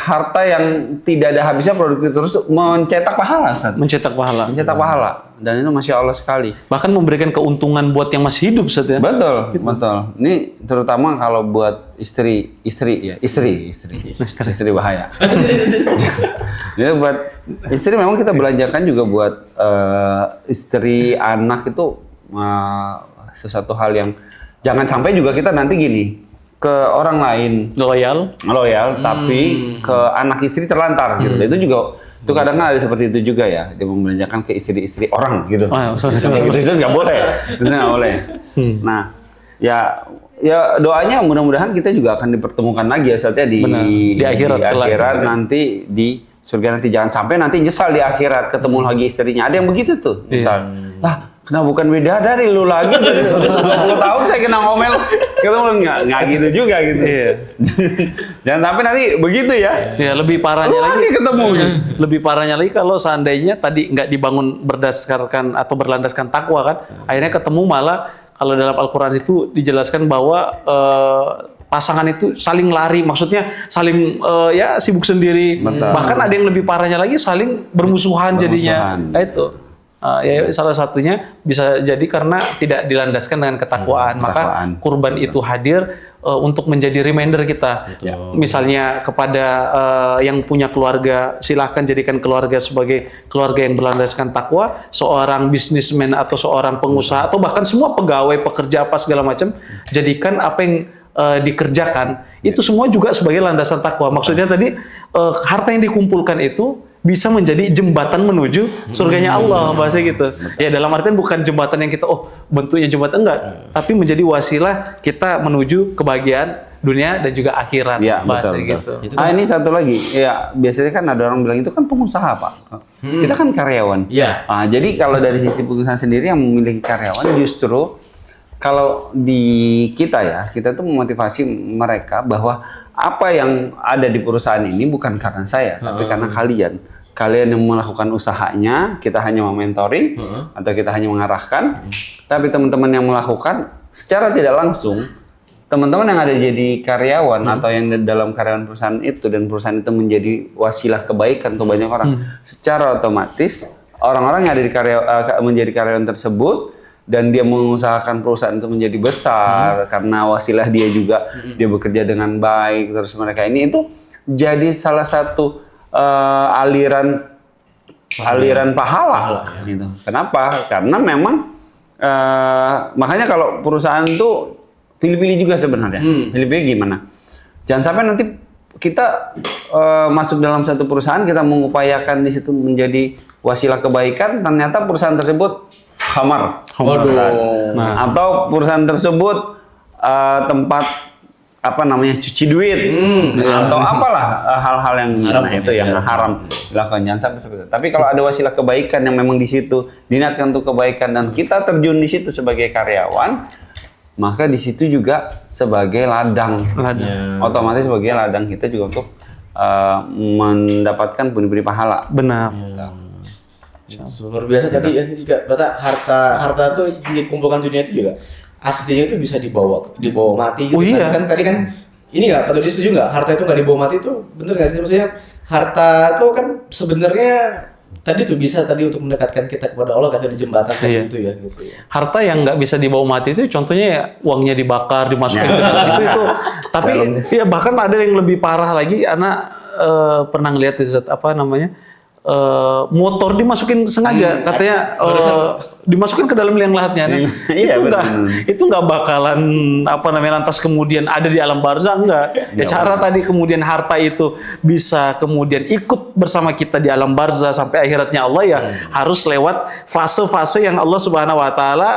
S2: harta yang tidak ada habisnya, produktif terus mencetak pahala.
S3: Mencetak pahala.
S2: Mencetak pahala. Dan itu Masya Allah sekali.
S3: Bahkan memberikan keuntungan buat yang masih hidup, Ustaz ya.
S2: Betul, betul. Ini terutama kalau buat istri bahaya. Jadi buat istri memang kita belanjakan juga buat istri, anak itu sesuatu hal yang jangan sampai juga kita nanti gini ke orang lain
S3: Loyal.
S2: tapi ke anak istri terlantar gitu. Itu juga itu kadang ada seperti itu juga ya, dia membelanjakan ke istri-istri orang gitu. Itu nggak boleh, itu nggak boleh. Nah, ya doanya mudah-mudahan kita juga akan dipertemukan lagi ya saatnya di akhirat nanti di surga nanti, jangan sampai nanti nyesal di akhirat ketemu lagi istrinya. Ada yang begitu tuh, misal, lah kenapa bukan bidadari lu lagi? 20 tahun saya kena ngomel. Ketemu nggak gitu juga gitu. Jangan sampai nanti begitu ya.
S3: Ya, lebih parahnya lagi
S2: ketemu.
S3: Lebih parahnya lagi kalau seandainya tadi nggak dibangun berdasarkan atau berlandaskan takwa kan, akhirnya ketemu malah kalau dalam Al-Quran itu dijelaskan bahwa pasangan itu saling lari, maksudnya saling ya sibuk sendiri. Betul. Bahkan ada yang lebih parahnya lagi saling bermusuhan jadinya. Nah, itu. Ya salah satunya bisa jadi karena tidak dilandaskan dengan ketakwaan. Maka kurban itu hadir untuk menjadi reminder kita. Misalnya kepada yang punya keluarga, silahkan jadikan keluarga sebagai keluarga yang berlandaskan takwa. Seorang bisnismen atau seorang pengusaha atau bahkan semua pegawai, pekerja apa segala macam, jadikan apa yang dikerjakan itu semua juga sebagai landasan takwa. Maksudnya tadi harta yang dikumpulkan itu bisa menjadi jembatan menuju surganya Allah, bahasa gitu. Ya dalam artian bukan jembatan yang kita bentuknya jembatan, enggak, tapi menjadi wasilah kita menuju kebahagiaan dunia dan juga akhirat,
S2: ya,
S3: bahasa
S2: betul,
S3: gitu.
S2: Betul. Ini satu lagi, ya biasanya kan ada orang bilang itu kan pengusaha Pak, kita kan karyawan.
S1: Ya.
S2: Jadi kalau dari sisi pengusaha sendiri yang memiliki karyawan, justru kalau di kita ya, kita tuh memotivasi mereka bahwa apa yang ada di perusahaan ini bukan karena saya, tapi karena kalian. Kalian yang melakukan usahanya, kita hanya mementoring atau kita hanya mengarahkan. Tapi teman-teman yang melakukan secara tidak langsung, teman-teman yang ada jadi karyawan atau yang dalam karyawan perusahaan itu dan perusahaan itu menjadi wasilah kebaikan untuk banyak orang, secara otomatis orang-orang yang ada di menjadi karyawan tersebut dan dia mengusahakan perusahaan itu menjadi besar karena wasilah dia juga dia bekerja dengan baik, terus mereka ini itu jadi salah satu aliran pahala gitu. Kenapa? Karena memang makanya kalau perusahaan itu pilih-pilih juga sebenarnya. Pilih-pilih gimana? Jangan sampai nanti kita masuk dalam satu perusahaan, kita mengupayakan di situ menjadi wasilah kebaikan, ternyata perusahaan tersebut khamar. Atau perusahaan tersebut tempat cuci duit atau apalah hal-hal yang haram dilakukan. Jangan sampai seperti itu. Tapi kalau ada wasilah kebaikan yang memang di situ diniatkan untuk kebaikan dan kita terjun di situ sebagai karyawan, maka di situ juga sebagai ladang. Otomatis sebagai ladang kita juga untuk mendapatkan pundi-pundi pahala.
S3: Benar.
S1: Luar biasa tadi ya juga. Harta itu dikumpulkan dunia itu juga aslinya itu bisa dibawa mati gitu. Kan tadi kan ini nggak, Pak Dodi setuju nggak? Harta itu nggak dibawa mati itu bener nggak sih? Maksudnya harta itu kan sebenarnya tadi tuh bisa untuk mendekatkan kita kepada Allah, kata di jembatan gitu ya.
S3: Harta yang nggak bisa dibawa mati itu contohnya ya uangnya dibakar, dimasukin ke dalam itu. Tapi ya bahkan ada yang lebih parah lagi. Anak pernah ngeliat motor dimasukin sengaja, katanya dimasukin ke dalam liang lahatnya. Itu nggak bakalan lantas kemudian ada di alam barzah, enggak. Ya cara tadi kemudian harta itu bisa kemudian ikut bersama kita di alam barzah sampai akhiratnya Allah ya harus lewat fase-fase yang Allah Subhanahu Wa Taala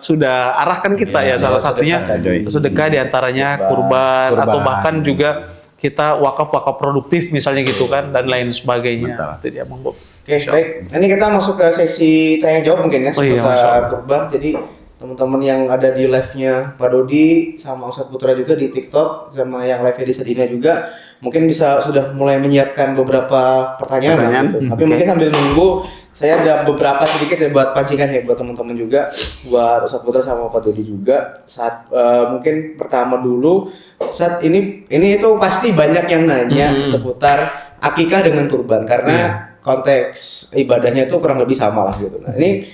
S3: sudah arahkan kita ya. Salah satunya sedekah, diantaranya kurban atau bahkan juga kita wakaf produktif misalnya gitu kan, dan lain sebagainya. Itu dia, Bang Bob.
S1: Oke, baik. Ini kita masuk ke sesi tanya jawab mungkin ya seputar kurban. Jadi teman-teman yang ada di live-nya Pak Dodi sama Ustadz Putra juga di TikTok sama yang live-nya di Sedina juga mungkin sudah mulai menyiapkan beberapa pertanyaan. Tapi mungkin sambil nunggu, saya ada beberapa sedikit ya buat pancingan ya buat teman-teman juga, buat Ustadz Putra sama Pak Dodi juga. Saat mungkin pertama dulu, saat ini itu pasti banyak yang nanya seputar akikah dengan kurban karena konteks ibadahnya itu kurang lebih sama lah gitu. Nah ini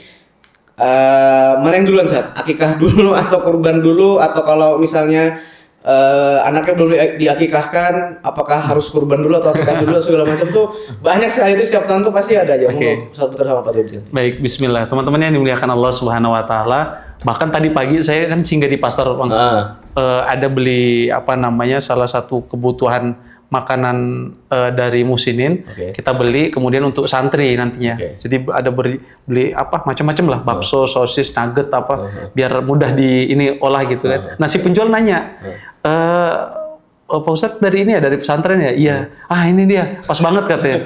S1: mana yang duluan Sat? Akikah dulu atau kurban dulu, atau kalau misalnya anaknya belum diakikahkan, apakah harus kurban dulu atau akikah dulu segala macam tuh banyak sekali itu setiap tahun tuh pasti ada aja.
S3: Oke.
S1: Ustaz Putra sama Pak Dodi.
S3: Baik, bismillah. Teman-teman yang dimuliakan Allah Subhanahu wa taala, bahkan tadi pagi saya kan singgah di pasar Bang. Ada beli salah satu kebutuhan makanan dari Musinin. Kita beli kemudian untuk santri nantinya. Jadi ada beli macam-macam lah, bakso, sosis, nugget biar mudah olah gitu kan. Nah, si penjual nanya, Pak Ustadz dari ini ya, dari pesantren ya? Iya. Ini dia, pas banget katanya.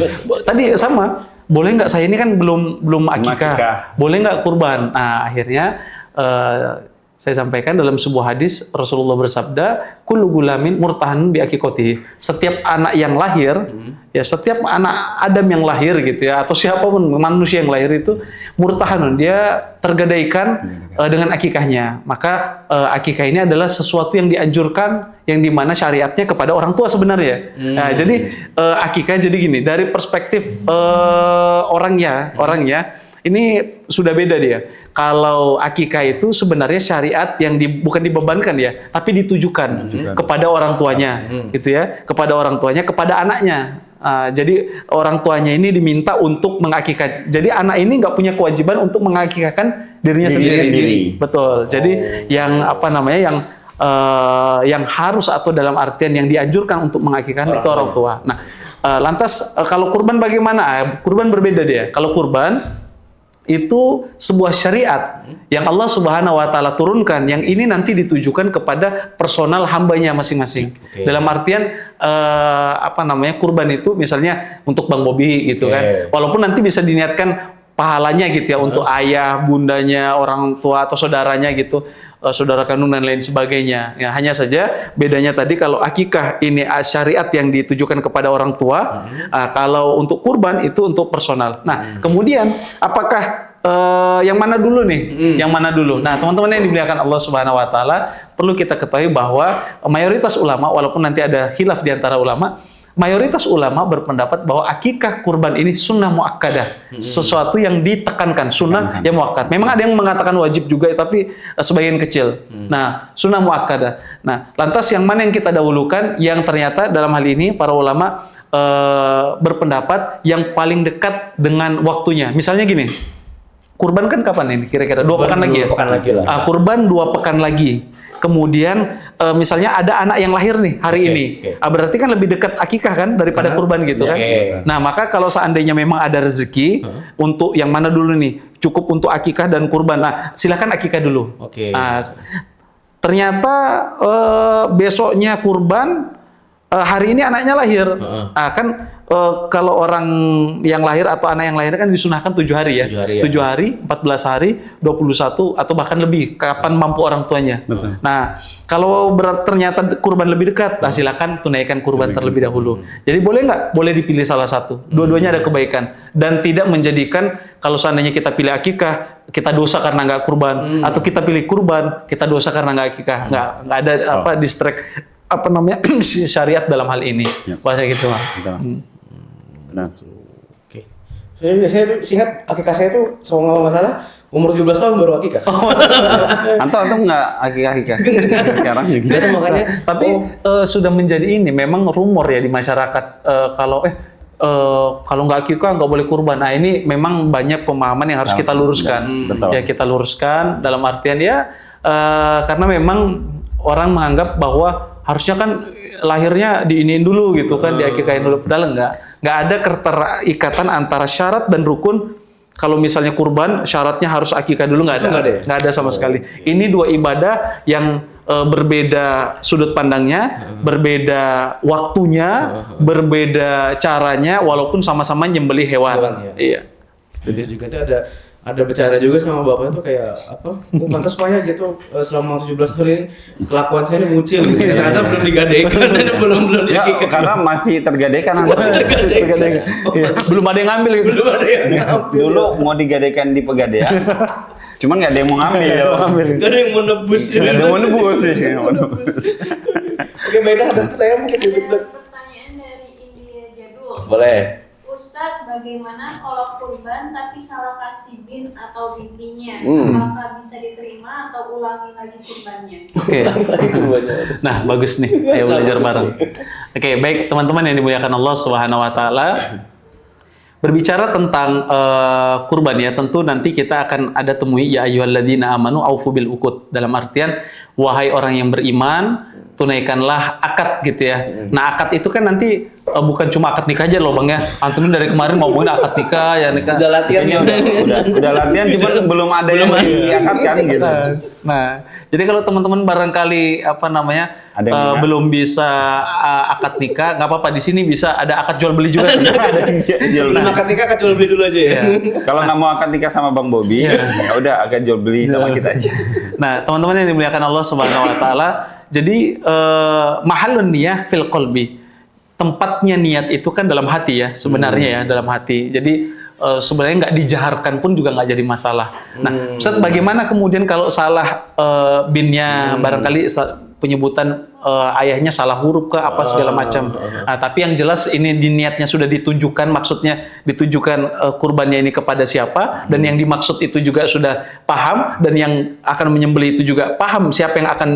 S3: Tadi sama, boleh nggak, saya ini kan belum akikah, boleh nggak kurban? Nah, akhirnya saya sampaikan dalam sebuah hadis Rasulullah bersabda, kullu gulamin murtahanun bi aqiqatihi. Setiap anak yang lahir, setiap anak Adam yang lahir gitu ya, atau siapapun manusia yang lahir itu murtahanun, dia tergadaikan dengan akikahnya. Maka akikah ini adalah sesuatu yang dianjurkan, yang dimana syariatnya kepada orang tua sebenarnya. Nah, jadi akikah jadi gini, dari perspektif orangnya ini sudah beda dia. Kalau akikah itu sebenarnya syariat yang bukan dibebankan ya, tapi ditujukan kepada orang tuanya, gitu ya, kepada orang tuanya, kepada anaknya. Jadi orang tuanya ini diminta untuk mengakikah. Jadi anak ini nggak punya kewajiban untuk mengakikahkan dirinya sendiri. Betul. Jadi yang yang harus atau dalam artian yang dianjurkan untuk mengakikahkan itu orang tua. Nah, lantas kalau kurban bagaimana? Kurban berbeda dia. Kalau kurban itu sebuah syariat yang Allah Subhanahu wa taala turunkan, yang ini nanti ditujukan kepada personal hambanya masing-masing. Dalam artian kurban itu misalnya untuk Bang Bobi gitu kan. Walaupun nanti bisa diniatkan pahalanya gitu ya untuk ayah, bundanya, orang tua atau saudaranya gitu, saudara kandung dan lain sebagainya. Ya, hanya saja bedanya tadi kalau akikah ini syariat yang ditujukan kepada orang tua, kalau untuk kurban itu untuk personal. Nah, kemudian apakah yang mana dulu nih? Yang mana dulu? Nah, teman-teman yang dimuliakan Allah Subhanahu wa taala, perlu kita ketahui bahwa mayoritas ulama, walaupun nanti ada khilaf di antara ulama, mayoritas ulama berpendapat bahwa akikah kurban ini sunnah muakkadah, sesuatu yang ditekankan, sunnah yang muakkad. Memang ada yang mengatakan wajib juga, tapi sebagian kecil. Nah, sunnah muakkadah. Nah, lantas yang mana yang kita dahulukan? Yang ternyata dalam hal ini para ulama berpendapat yang paling dekat dengan waktunya. Misalnya gini, kurban kan kapan ini? Kira-kira 2 pekan lagi ya?
S1: Pekan lagi lah.
S3: Kurban 2 pekan lagi. Kemudian misalnya ada anak yang lahir nih hari ini. Berarti kan lebih dekat akikah kan daripada kurban gitu kan. Nah, maka kalau seandainya memang ada rezeki untuk yang mana dulu nih? Cukup untuk akikah dan kurban. Nah, silakan akikah dulu. Ternyata besoknya kurban, hari ini anaknya lahir. Kalau orang yang lahir atau anak yang lahir kan disunahkan 7 hari ya. 7 hari, 14 hari, 21 atau bahkan lebih, kapan mampu orang tuanya. Nah, kalau ternyata kurban lebih dekat, silakan tunaikan kurban terlebih dahulu. Jadi boleh nggak? Boleh dipilih salah satu. Dua-duanya ada kebaikan dan tidak menjadikan kalau seandainya kita pilih akikah, kita dosa karena nggak kurban, atau kita pilih kurban, kita dosa karena nggak akikah. Nggak ada distract syariat dalam hal ini. Bahasa gitu mah.
S1: Saya ingat akikah saya tuh kalau nggak salah umur 17 tahun baru akikah.
S2: Antum nggak akikah sekarang gitu.
S3: Makanya, tapi sudah menjadi ini memang rumor ya di masyarakat, kalau nggak akikah nggak boleh kurban. Nah, ini memang banyak pemahaman yang harus kita luruskan. Ya, kita luruskan dalam artian ya karena memang orang menganggap bahwa harusnya kan lahirnya diiniin dulu gitu kan, diakikahin dulu. Padahal nggak ada keterikatan antara syarat dan rukun. Kalau misalnya kurban, syaratnya harus akikah dulu, nggak ada sama sekali. Ini 2 ibadah yang berbeda sudut pandangnya, berbeda waktunya, berbeda caranya, walaupun sama-sama nyembelih hewan. Iya.
S1: Jadi juga ada bicara juga sama bapak tuh kayak pantas payah gitu selama 17 tahun ini kelakuan saya ini muncul gitu. Ternyata belum digadaikan dan belum
S2: ya, karena masih tergadaikan.
S3: Belum ada yang ngambil gitu.
S1: Belum ada yang ngambil.
S2: Dulu mau digadaikan di Pegadaian, cuman nggak ada yang mau ngambil.
S1: Nggak ada yang mau nebus.
S2: Nggak ada yang mau nebus sih.
S1: Oke, baiklah, ada pertanyaan mungkin.
S4: Pertanyaan dari India Jadul.
S1: Boleh.
S4: Ustadz, bagaimana kalau kurban tapi salah kasih bin atau bintinya? Apakah bisa diterima atau ulangi lagi kurbannya?
S3: Oke. Nah, bagus nih. Ayo belajar bareng. Oke, baik teman-teman yang dimuliakan Allah Subhanahu wa taala. Berbicara tentang kurban ya, tentu nanti kita akan ada temui ya ayyuhalladzina amanu aufu bil uqud, dalam artian wahai orang yang beriman, tunaikanlah akad gitu ya. Nah, akad itu kan nanti bukan cuma akad nikah aja loh Bang ya. Antum dari kemarin ngomongin akad nikah ya nikah.
S1: Sudah latihan ya,
S2: udah latihan cuman belum ada yang diangkatkan gitu.
S3: Nah, jadi kalau teman-teman barangkali
S2: Ada yang minat?
S3: belum bisa akad nikah, nggak apa-apa, di sini bisa ada akad jual beli juga.
S2: Ada yang jual
S1: Sebelum akad nikah jual beli dulu aja ya.
S2: Kalau nggak mau akad nikah sama Bang Bobby, ya udah akad jual beli sama kita aja.
S3: Nah, teman-teman yang dimuliakan Allah Subhanahu wa taala, jadi mahallun niyah fil qalbi. Tempatnya niat itu kan dalam hati ya, sebenarnya ya, dalam hati. Jadi sebenarnya nggak dijaharkan pun juga nggak jadi masalah. Nah, Ustaz, bagaimana kemudian kalau salah binnya, barangkali penyebutan ayahnya salah huruf ke apa segala macam. Nah, tapi yang jelas ini di niatnya sudah ditujukan, maksudnya ditujukan kurbannya ini kepada siapa, dan yang dimaksud itu juga sudah paham, dan yang akan menyembelih itu juga paham siapa yang akan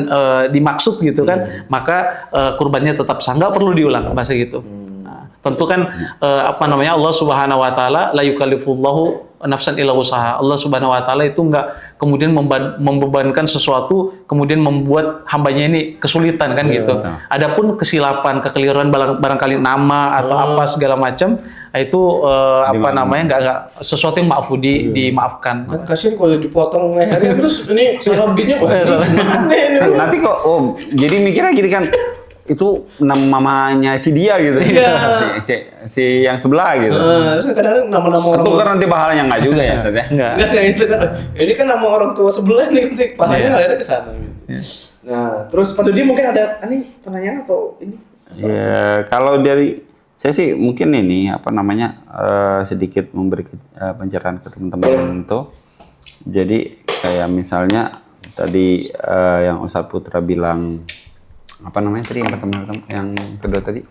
S3: dimaksud gitu kan, maka kurbannya tetap sah, nggak perlu diulang bahasa gitu. Nah, tentu kan Allah Subhanahu wa taala la yukallifullahu nafsan illa usaha. Allah Subhanahu wa taala itu enggak kemudian membebankan sesuatu kemudian membuat hambanya ini kesulitan kan gitu. Adapun kesilapan, kekeliruan barangkali nama atau apa segala macam, itu enggak sesuatu yang dimaafkan.
S1: Kan kasihan kalau dipotong lehernya terus ini salah binnya kok.
S2: Nanti kok jadi mikirnya gini kan, itu nama mamanya si dia gitu. Si yang sebelah gitu.
S1: Kadang-kadang nama-nama orang
S2: Ketukar nanti pahalanya enggak juga ya, Ustaz ya?
S3: Enggak.
S1: Enggak itu kan. Ini kan nama orang tua sebelah nih, nanti pahalanya ngalir ke sana gitu. Nah, terus Pak Dudi mungkin ada pertanyaan atau ini?
S2: Ya, kalau dari saya sih mungkin ini sedikit memberi pencerahan ke teman-teman itu. Jadi kayak misalnya tadi yang Ustaz Putra bilang tadi yang kedua tadi?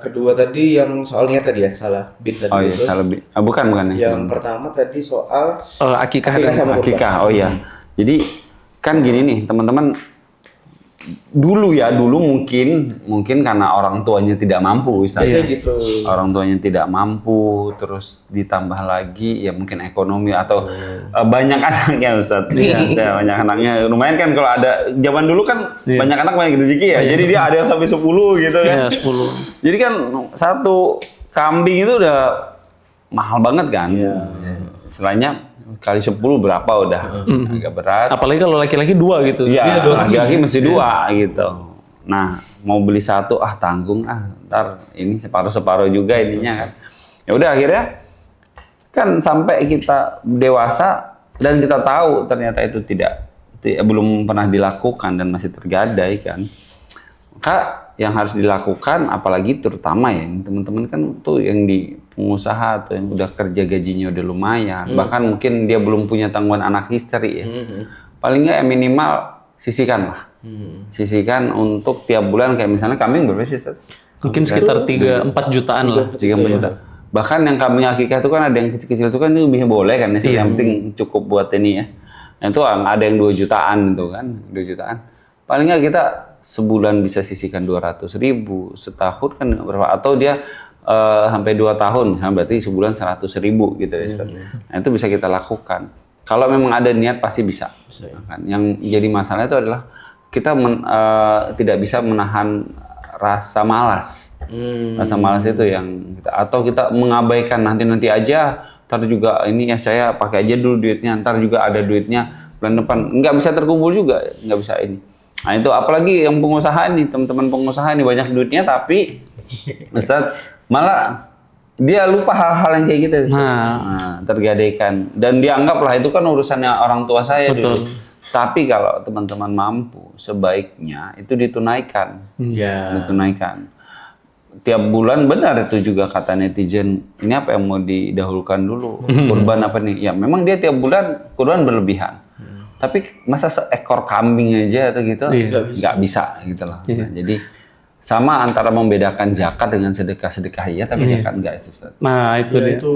S1: Kedua tadi yang soalnya tadi ya, salah bin tadi.
S2: Oh iya, salah bin. Bukan
S1: yang pertama tadi soal
S3: akikah
S1: sama kurban.
S2: akikah. Oh iya. Jadi kan gini nih, teman-teman, dulu mungkin karena orang tuanya tidak mampu, Ustaz.
S1: Biasanya gitu.
S2: Orang tuanya tidak mampu, terus ditambah lagi ya mungkin ekonomi atau banyak anaknya, Ustaz. Iya, saya banyak anaknya. Lumayan kan kalau ada zaman dulu kan banyak anak banyak rezeki ya. Jadi dia ada yang sampai 10 gitu kan.
S3: Iya, 10.
S2: Jadi kan satu kambing itu udah mahal banget kan. Selainnya kali 10 berapa udah agak berat.
S3: Apalagi kalau laki-laki 2 gitu.
S2: Iya, laki-laki mesti 2 gitu. Nah, mau beli 1 tanggung ntar ini separuh juga ininya kan. Ya udah akhirnya kan sampai kita dewasa dan kita tahu ternyata itu belum pernah dilakukan dan masih tergadai kan. Maka yang harus dilakukan, apalagi terutama ya teman-teman kan tuh yang di pengusaha atau yang udah kerja gajinya udah lumayan, bahkan mungkin dia belum punya tanggungan anak istri ya. Paling nggak minimal sisihkan lah. Sisihkan untuk tiap bulan, kayak misalnya kambing berapa sih?
S3: Mungkin sekitar 3-4 jutaan lah.
S2: 3-4 juta. Bahkan yang kambing akikah itu kan ada yang kecil-kecil itu kan itu bisa boleh kan, yang penting cukup buat ini ya. Nah, itu ada yang 2 jutaan itu kan, 2 jutaan. Paling nggak kita sebulan bisa sisihkan 200.000, setahun kan berapa? Atau dia sampai 2 tahun, misalnya berarti sebulan 100.000 gitu ya. Nah, itu bisa kita lakukan. Kalau memang ada niat pasti bisa. Kan? Yang jadi masalah itu adalah kita tidak bisa menahan rasa malas. Rasa malas itu yang atau kita mengabaikan nanti aja, ntar juga ini ya saya pakai aja dulu duitnya, ntar juga ada duitnya bulan depan. Nggak bisa terkumpul juga, nggak bisa ini. Nah itu apalagi yang pengusaha nih, teman-teman pengusaha ini banyak duitnya tapi Ustaz malah dia lupa hal-hal yang kayak gitu. Nah, tergadaikan dan dianggaplah itu kan urusannya orang tua saya.
S3: Betul.
S2: Dulu. Tapi kalau teman-teman mampu, sebaiknya itu ditunaikan. Ditunaikan. Tiap bulan benar itu juga kata netizen, ini apa yang mau didahulukan dulu? Kurban apa nih? Ya memang dia tiap bulan kurban berlebihan. Tapi masa seekor kambing aja atau gitu nggak bisa gitu loh. Nah, jadi sama antara membedakan zakat dengan sedekah iya tapi zakat enggak itu Ustaz.
S3: Nah, itu dia.
S1: Itu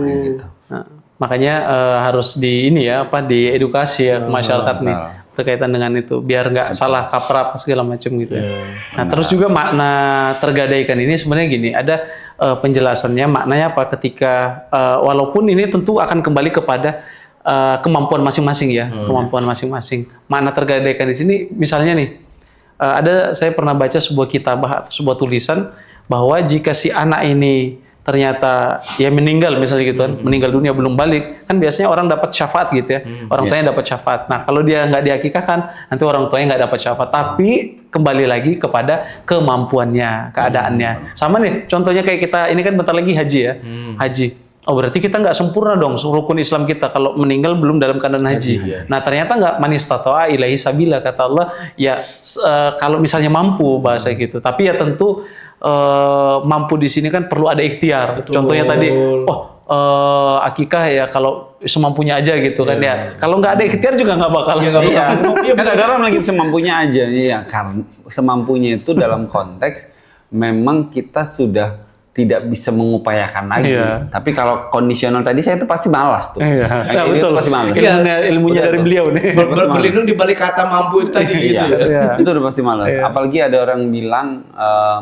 S3: Nah, makanya harus di ini ya diedukasi ya ke masyarakat nih berkaitan dengan itu biar nggak salah kaprah apa segala macam gitu ya. Nah, terus juga makna tergadaikan ini sebenarnya gini, ada penjelasannya maknanya apa ketika walaupun ini tentu akan kembali kepada kemampuan masing-masing ya, kemampuan masing-masing. Makna tergadaikan di sini misalnya nih saya pernah baca sebuah kitabah atau sebuah tulisan bahwa jika si anak ini ternyata ya meninggal misalnya gitu kan, meninggal dunia belum balik, kan biasanya orang dapat syafaat gitu ya, orang tuanya dapat syafaat. Nah kalau dia nggak diakikahkan, nanti orang tuanya nggak dapat syafaat, tapi kembali lagi kepada kemampuannya, keadaannya. Sama nih, contohnya kayak kita ini kan bentar lagi haji ya, haji. Oh berarti kita nggak sempurna dong rukun Islam kita kalau meninggal belum dalam keadaan haji. Nah ternyata nggak manistatoa ilahi sabila kata Allah ya kalau misalnya mampu bahasa gitu. Tapi ya tentu mampu di sini kan perlu ada ikhtiar.
S1: Betul.
S3: Contohnya tadi, akikah ya kalau semampunya aja gitu kan ya. Kalau nggak ada ikhtiar juga nggak bakal.
S2: Iya, kan ada orang lagi semampunya aja. Iya, karena semampunya itu dalam konteks memang kita sudah tidak bisa mengupayakan lagi.
S3: Iya.
S2: Tapi kalau kondisional tadi saya itu pasti malas tuh.
S3: Iya.
S2: Nah, itu
S3: Betul.
S2: pasti malas.
S3: Ilmunya dari beliau nih.
S1: berlindung di balik kata mampu itu tadi gitu
S2: Iya.
S1: ya.
S2: Itu udah pasti malas. Apalagi ada orang bilang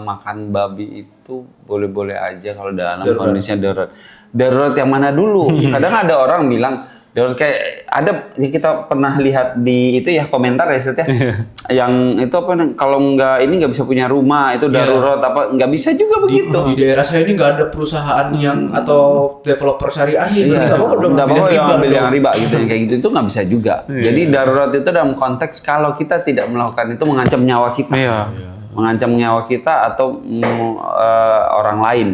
S2: makan babi itu boleh-boleh aja kalau dalam kondisinya darurat. Darurat yang mana dulu? Kadang ada orang bilang darurat kayak ada kita pernah lihat di itu ya komentar ya Set ya. Yang itu apa kalau nggak bisa punya rumah itu darurat apa nggak bisa juga begitu.
S1: Di daerah saya ini nggak ada perusahaan yang atau developer syariah nih.
S2: Nggak apa-apa yang ambil yang riba gitu kayak gitu itu nggak bisa juga. Jadi darurat itu dalam konteks kalau kita tidak melakukan itu mengancam nyawa kita. Mengancam nyawa kita atau orang lain.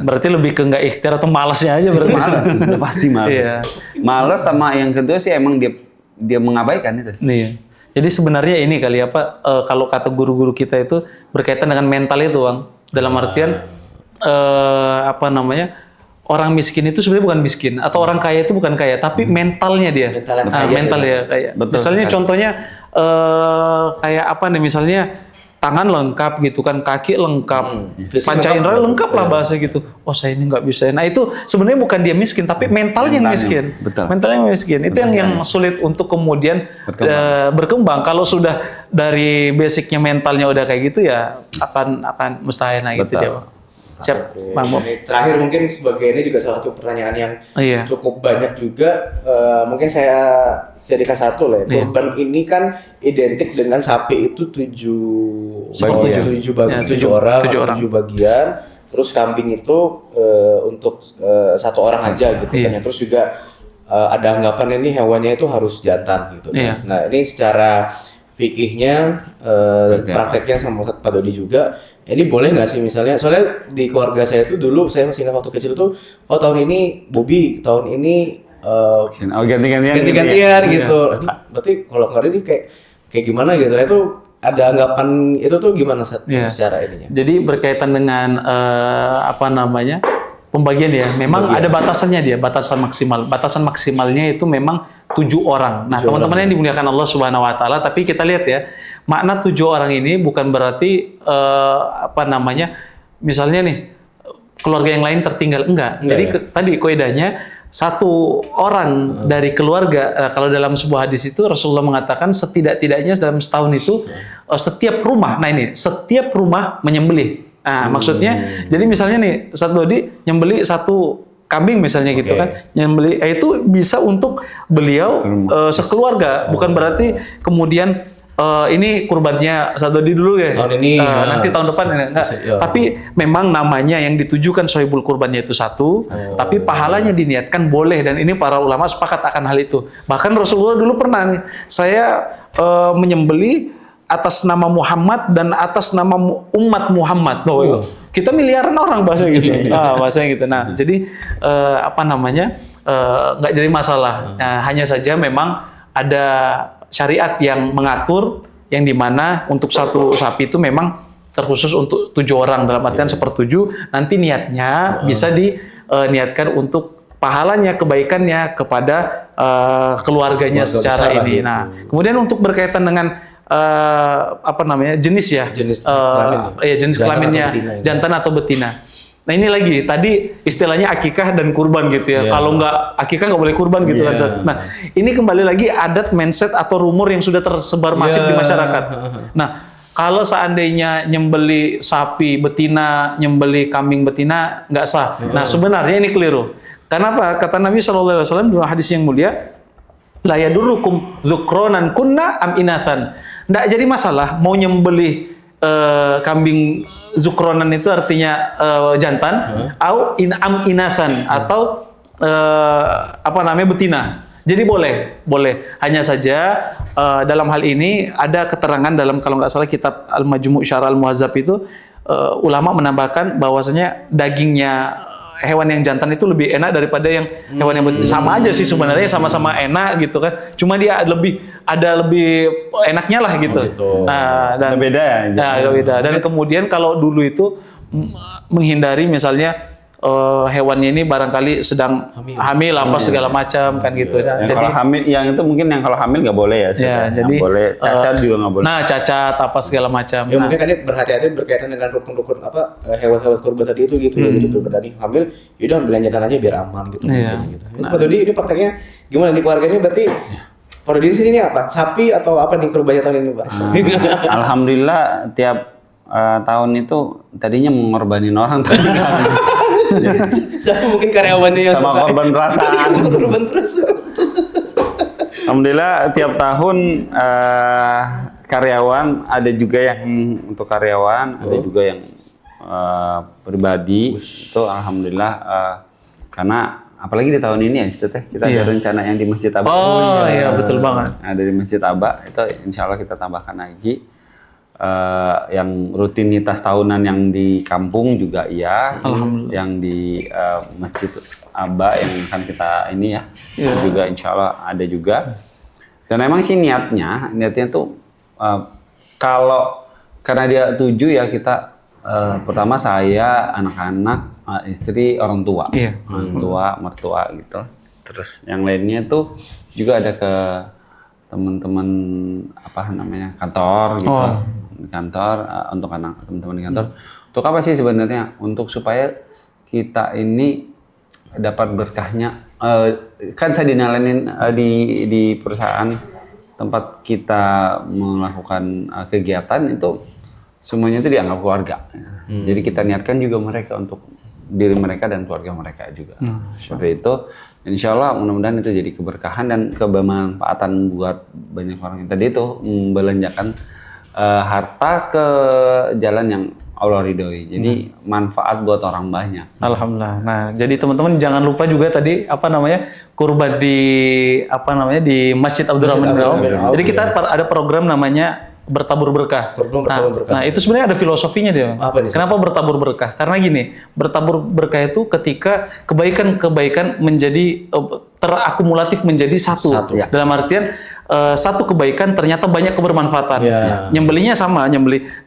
S3: Berarti lebih ke nggak ikhtiar atau malasnya aja berarti.
S2: Malas, udah pasti malas. Malas sama yang kedua sih emang dia mengabaikan itu.
S3: Iya. Jadi sebenarnya ini kali apa kalau kata guru-guru kita itu berkaitan dengan mental itu, Bang. Dalam artian orang miskin itu sebenarnya bukan miskin atau orang kaya itu bukan kaya, tapi mentalnya dia. Mentalnya kayak. Misalnya contohnya kayak apa nih misalnya tangan lengkap gitu kan, kaki lengkap, panca indera lengkap lah bahasa gitu. Oh saya ini nggak bisa. Nah itu sebenarnya bukan dia miskin, tapi mentalnya miskin.
S2: Betul.
S3: Mentalnya miskin. Itu yang sulit untuk kemudian berkembang. Kalau sudah dari basicnya mentalnya udah kayak gitu ya akan mustahil gitu dia. Siap, Bang Bob.
S1: Terakhir mungkin sebagai ini juga salah satu pertanyaan yang cukup banyak juga. Mungkin saya jadikan satu lah ya. Kurban ini kan identik dengan sapi itu 7 bagian. Terus kambing itu untuk 1 orang aja gitu kan. Terus juga ada anggapan ini hewannya itu harus jantan gitu kan. Nah ini secara fikihnya prakteknya sama Pak Dodi juga. Ini boleh nggak sih misalnya? Soalnya di keluarga saya tuh dulu saya masih ingat waktu kecil tuh, tahun ini Bobi, tahun ini ganti-gantian gitu. Ini berarti kalau nggak ini kayak gimana gitu? Nah, itu ada anggapan itu tuh gimana secara ininya?
S3: Jadi berkaitan dengan pembagian ya. Memang ada batasannya dia, batasan maksimal. Batasan maksimalnya itu memang 7 orang. Nah, teman-teman yang dimuliakan Allah Subhanahu wa taala, tapi kita lihat ya, makna 7 orang ini bukan berarti misalnya nih keluarga yang lain tertinggal, enggak. Jadi tadi kaidahnya 1 orang dari keluarga, kalau dalam sebuah hadis itu Rasulullah mengatakan setidak-tidaknya dalam setahun itu setiap rumah menyembelih. Nah, maksudnya jadi misalnya nih Ustaz Dodi nyembelih 1 kambing misalnya gitu kan, nyembelih itu bisa untuk beliau sekeluarga, bukan berarti kemudian ini kurbannya Ustaz Dodi dulu ya.
S1: Tahun ini
S3: nanti tahun depan enggak. Tapi memang namanya yang ditujukan sohibul kurbannya itu 1, tapi pahalanya diniatkan boleh, dan ini para ulama sepakat akan hal itu. Bahkan Rasulullah dulu pernah nih, saya menyembelih atas nama Muhammad dan atas nama umat Muhammad. Kita miliaran orang bahasa gitu. Bahasanya gitu. Nah, jadi nggak jadi masalah. Nah, hanya saja memang ada syariat yang mengatur yang dimana untuk 1 sapi itu memang terkhusus untuk 7 orang dalam artian 1/7. Nanti niatnya bisa diniatkan untuk pahalanya, kebaikannya kepada keluarganya secara ini. Nah, kemudian untuk berkaitan dengan apa namanya jenis ya,
S1: Jenis kelamin ya?
S3: ya jenis
S1: Jantan
S3: kelaminnya
S1: atau betina ya?
S3: jantan atau betina. Nah ini lagi tadi istilahnya akikah dan kurban gitu ya.
S1: Iya.
S3: Kalau nggak akikah nggak boleh kurban gitu kan.
S1: Iya.
S3: Nah ini kembali lagi adat mindset atau rumor yang sudah tersebar masif di
S1: Iya.
S3: masyarakat. Nah kalau seandainya nyembeli sapi betina, nyembeli kambing betina nggak sah. Nah sebenarnya ini keliru. Kenapa? Kata Nabi SAW dalam hadis yang mulia, la yadurukum dzukronan kunna am inathan. Nggak jadi masalah mau nyembeli kambing zukronan itu artinya jantan, au am inathan atau apa namanya betina. Jadi boleh. Hanya saja dalam hal ini ada keterangan dalam kalau nggak salah kitab Al-Majmu' Syarah Al-Muhazzab itu ulama menambahkan bahwasanya dagingnya hewan yang jantan itu lebih enak daripada yang hewan yang betina. Sama aja sih sebenarnya, sama-sama enak gitu kan. Cuma dia ada lebih enaknya lah gitu.
S1: gitu.
S3: Nah, dan
S2: Beda ya?
S3: Nah, beda. Dan kemudian kalau dulu itu menghindari misalnya hewannya ini barangkali sedang hamil apa segala macam kan gitu. Nah,
S2: Yang kalau hamil, yang itu mungkin yang kalau hamil nggak boleh ya?
S3: ya,
S2: Nggak
S3: jadi
S2: boleh, cacat juga nggak boleh.
S3: Nah, cacat apa segala macam.
S1: Ya
S3: Nah,
S1: mungkin kan ini berhati-hati berkaitan dengan rukun-rukun apa hewan-hewan kurban tadi itu gitu. Jadi berani hamil, yaudah belanjakan aja biar aman gitu.
S3: Iya.
S1: Gitu. Ini Pak Dodi ini prakteknya gimana di keluarganya berarti? Pak Dodi di sini ini apa? Sapi atau apa nih kurbannya tahun ini Pak?
S2: Alhamdulillah tiap tahun itu tadinya mengorbanin orang tapi
S1: Siapa mungkin karyawannya yang
S2: sama
S1: suka
S2: korban perasaan.
S1: korban perasaan.
S2: Alhamdulillah tiap tahun karyawan ada juga yang untuk karyawan, ada juga yang pribadi. Itu alhamdulillah karena apalagi di tahun ini ya Ustaz, kita ada rencana yang di Masjid Aba.
S3: oh iya betul banget.
S2: Nah, dari Masjid Aba itu insya Allah kita tambahkan lagi. Yang rutinitas tahunan yang di kampung juga iya, yang di Masjid Aba yang akan kita ini ya, juga insya Allah ada juga. Dan emang sih niatnya tuh kalau karena dia 7 ya kita pertama saya, anak-anak, istri, orang tua, orang tua, mertua gitu. Terus yang lainnya tuh juga ada ke teman-teman apa namanya kantor gitu. Di kantor untuk anak teman-teman di kantor. Untuk apa sih sebenarnya? Untuk supaya kita ini dapat berkahnya. Kan saya dinalainin di perusahaan tempat kita melakukan kegiatan itu semuanya itu dianggap keluarga. Jadi kita niatkan juga mereka untuk diri mereka dan keluarga mereka juga. Seperti itu. Insya Allah mudah-mudahan itu jadi keberkahan dan kebermanfaatan buat banyak orang yang tadi itu membelanjakan harta ke jalan yang Allah ridhoi. Jadi manfaat buat orang banyak.
S3: Alhamdulillah. Nah, jadi teman-teman jangan lupa juga tadi apa namanya kurban di Masjid Abdurrahman bin Auf. Jadi kita ada program namanya bertabur berkah. Nah, itu sebenarnya ada filosofinya dia.
S1: Apa nih?
S3: Kenapa bertabur berkah? Karena gini, bertabur berkah itu ketika kebaikan-kebaikan menjadi terakumulatif menjadi satu. Dalam artian satu kebaikan ternyata banyak kebermanfaatan. Nyembelinya sama,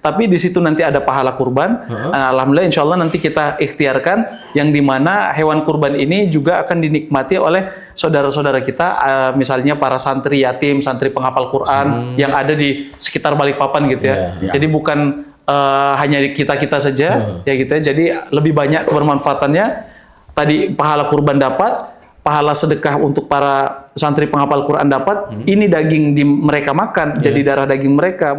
S3: tapi di situ nanti ada pahala kurban. Alhamdulillah insya Allah nanti kita ikhtiarkan yang dimana hewan kurban ini juga akan dinikmati oleh saudara-saudara kita, misalnya para santri yatim, santri penghafal Quran yang ada di sekitar Balikpapan gitu ya. Jadi bukan hanya kita saja ya gitu ya. Jadi lebih banyak kebermanfaatannya. Tadi pahala kurban dapat, pahala sedekah untuk para santri penghafal Quran dapat, ini daging mereka makan, jadi darah daging mereka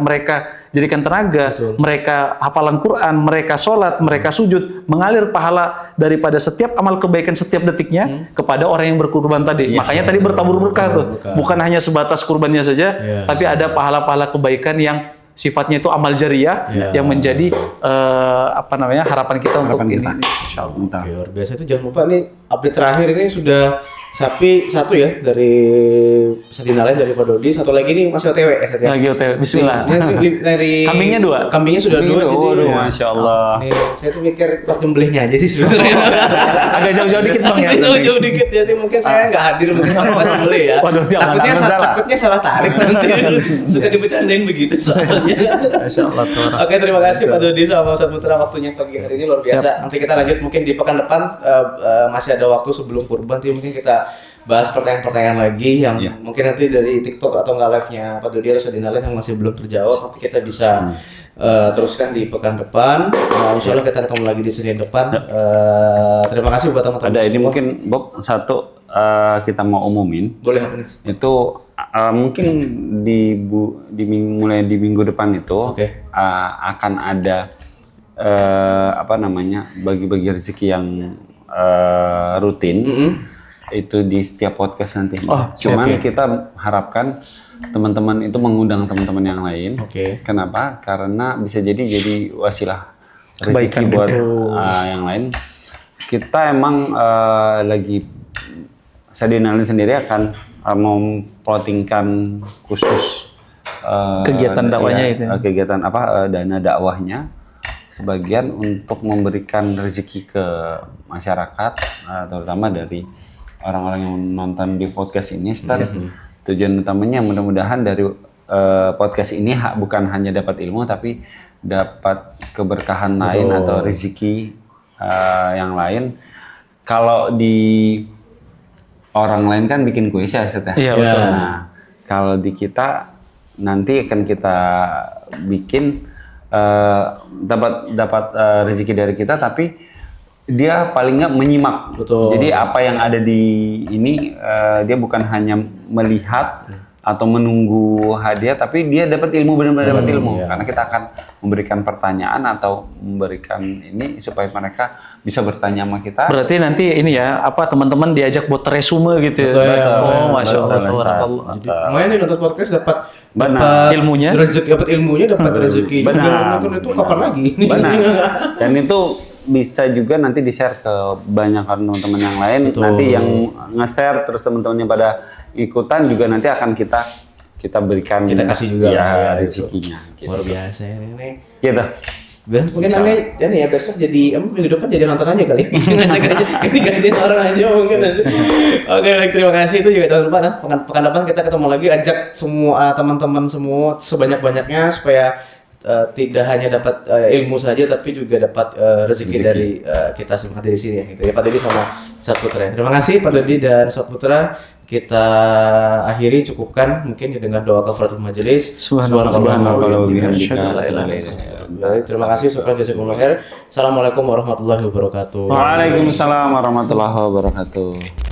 S3: jadikan tenaga, mereka hafalan Quran, mereka sholat, mereka sujud, mengalir pahala daripada setiap amal kebaikan setiap detiknya kepada orang yang berkurban tadi. Makanya tadi bertabur berkah tuh, bukan hanya sebatas kurbannya saja, tapi ada pahala-pahala kebaikan yang sifatnya itu amal jariyah yang menjadi harapan kita untuk ini.
S2: Insyaallah.
S1: Luar biasa itu. Jangan lupa nih update terakhir ini sudah sapi satu ya dari Sadinalain dari Pak Dodi, satu lagi nih masih OTW ya.
S3: Lagi OTW. Bismillah.
S1: Dari
S3: Kambingnya 2.
S1: Kambingnya sudah 2.
S2: Waduh, Masya Allah.
S1: Saya tuh mikir pas nyembelihnya aja sih sebenarnya.
S3: Agak jauh-jauh dikit Bang ya.
S1: Jauh-jauh dikit jadi mungkin saya nggak hadir mungkin pas nyembelih ya.
S3: Waduh,
S1: takutnya salah tarik nanti. Suka dibercandain begitu soalnya.
S3: Masya Allah.
S1: Oke, terima kasih Pak Dodi sama Ustaz Putra waktunya pagi hari ini luar biasa. Nanti kita lanjut mungkin di pekan depan masih ada waktu sebelum kurban, mungkin kita bahas pertanyaan-pertanyaan lagi yang
S2: Iya.
S1: mungkin nanti dari TikTok atau nggak live-nya Pak Dodi atau Sadina lain yang masih belum terjawab, nanti kita bisa teruskan di pekan depan. Insya Allah kita ketemu lagi di Senin depan. Terima kasih buat teman-teman.
S2: Ada ini
S1: semua.
S2: mungkin Bob satu kita mau umumin.
S1: Boleh apa nih?
S2: Itu mungkin mulai di minggu depan itu
S1: Oke.
S2: akan ada bagi-bagi rezeki yang rutin. Itu di setiap podcast nanti. Cuman kita harapkan teman-teman itu mengundang teman-teman yang lain.
S1: Oke.
S2: Kenapa? Karena bisa jadi wasilah rezeki buat yang lain. Kita emang lagi Sadinalin sendiri akan memplottingkan khusus
S3: Kegiatan dakwahnya itu ya?
S2: kegiatan dana dakwahnya sebagian untuk memberikan rezeki ke masyarakat, terutama dari orang-orang yang nonton di podcast ini. Tujuan utamanya mudah-mudahan dari podcast ini bukan hanya dapat ilmu tapi dapat keberkahan lain atau rezeki yang lain. Kalau di orang lain kan bikin kuis ya, Ustaz ya?
S3: Iya, betul.
S2: Nah, kalau di kita nanti akan kita bikin dapat rezeki dari kita, tapi dia paling nggak menyimak.
S1: Betul.
S2: Jadi apa yang ada di ini dia bukan hanya melihat atau menunggu hadiah, tapi dia dapat ilmu, benar-benar dapat ilmu. Karena kita akan memberikan pertanyaan atau memberikan ini supaya mereka bisa bertanya sama kita.
S3: Berarti nanti ini ya, teman-teman diajak buat resume gitu ya. Masya Allah. Tabarakallah.
S1: Jadi lumayan nih nonton podcast dapat
S3: Ilmunya.
S1: dapat ilmunya, dapat rezeki.
S2: Benar.
S1: Nonton itu kapan lagi?
S2: Benar. Dan itu bisa juga nanti di-share ke banyak teman-teman yang lain. Nanti yang nge-share terus teman-temannya pada ikutan juga nanti akan kita berikan,
S1: Kita kasih juga
S2: ya,
S1: lah, gitu.
S2: rezekinya. Gitu.
S1: Luar biasa ini.
S2: Gitu.
S1: Mungkin nanti ya besok jadi minggu depan jadi nonton aja kali. Ngajak aja, ini gantiin orang aja mungkin. Oke, baik, terima kasih. Itu juga teman-teman. Pekan depan kita ketemu lagi, ajak semua teman-teman semua sebanyak-banyaknya supaya tidak hanya dapat ilmu saja tapi juga dapat rezeki dari kita semua di sini ya, gitu ya Pak Dodi sama Ustaz Putra. Terima kasih Pak Dodi dan Ustaz Putra. Kita akhiri, cukupkan mungkin dengan doa kafaratul majelis.
S2: Subhanallah wa bihamdika.
S1: Terima kasih. Assalamualaikum warahmatullahi wabarakatuh.
S2: Waalaikumsalam warahmatullahi wabarakatuh.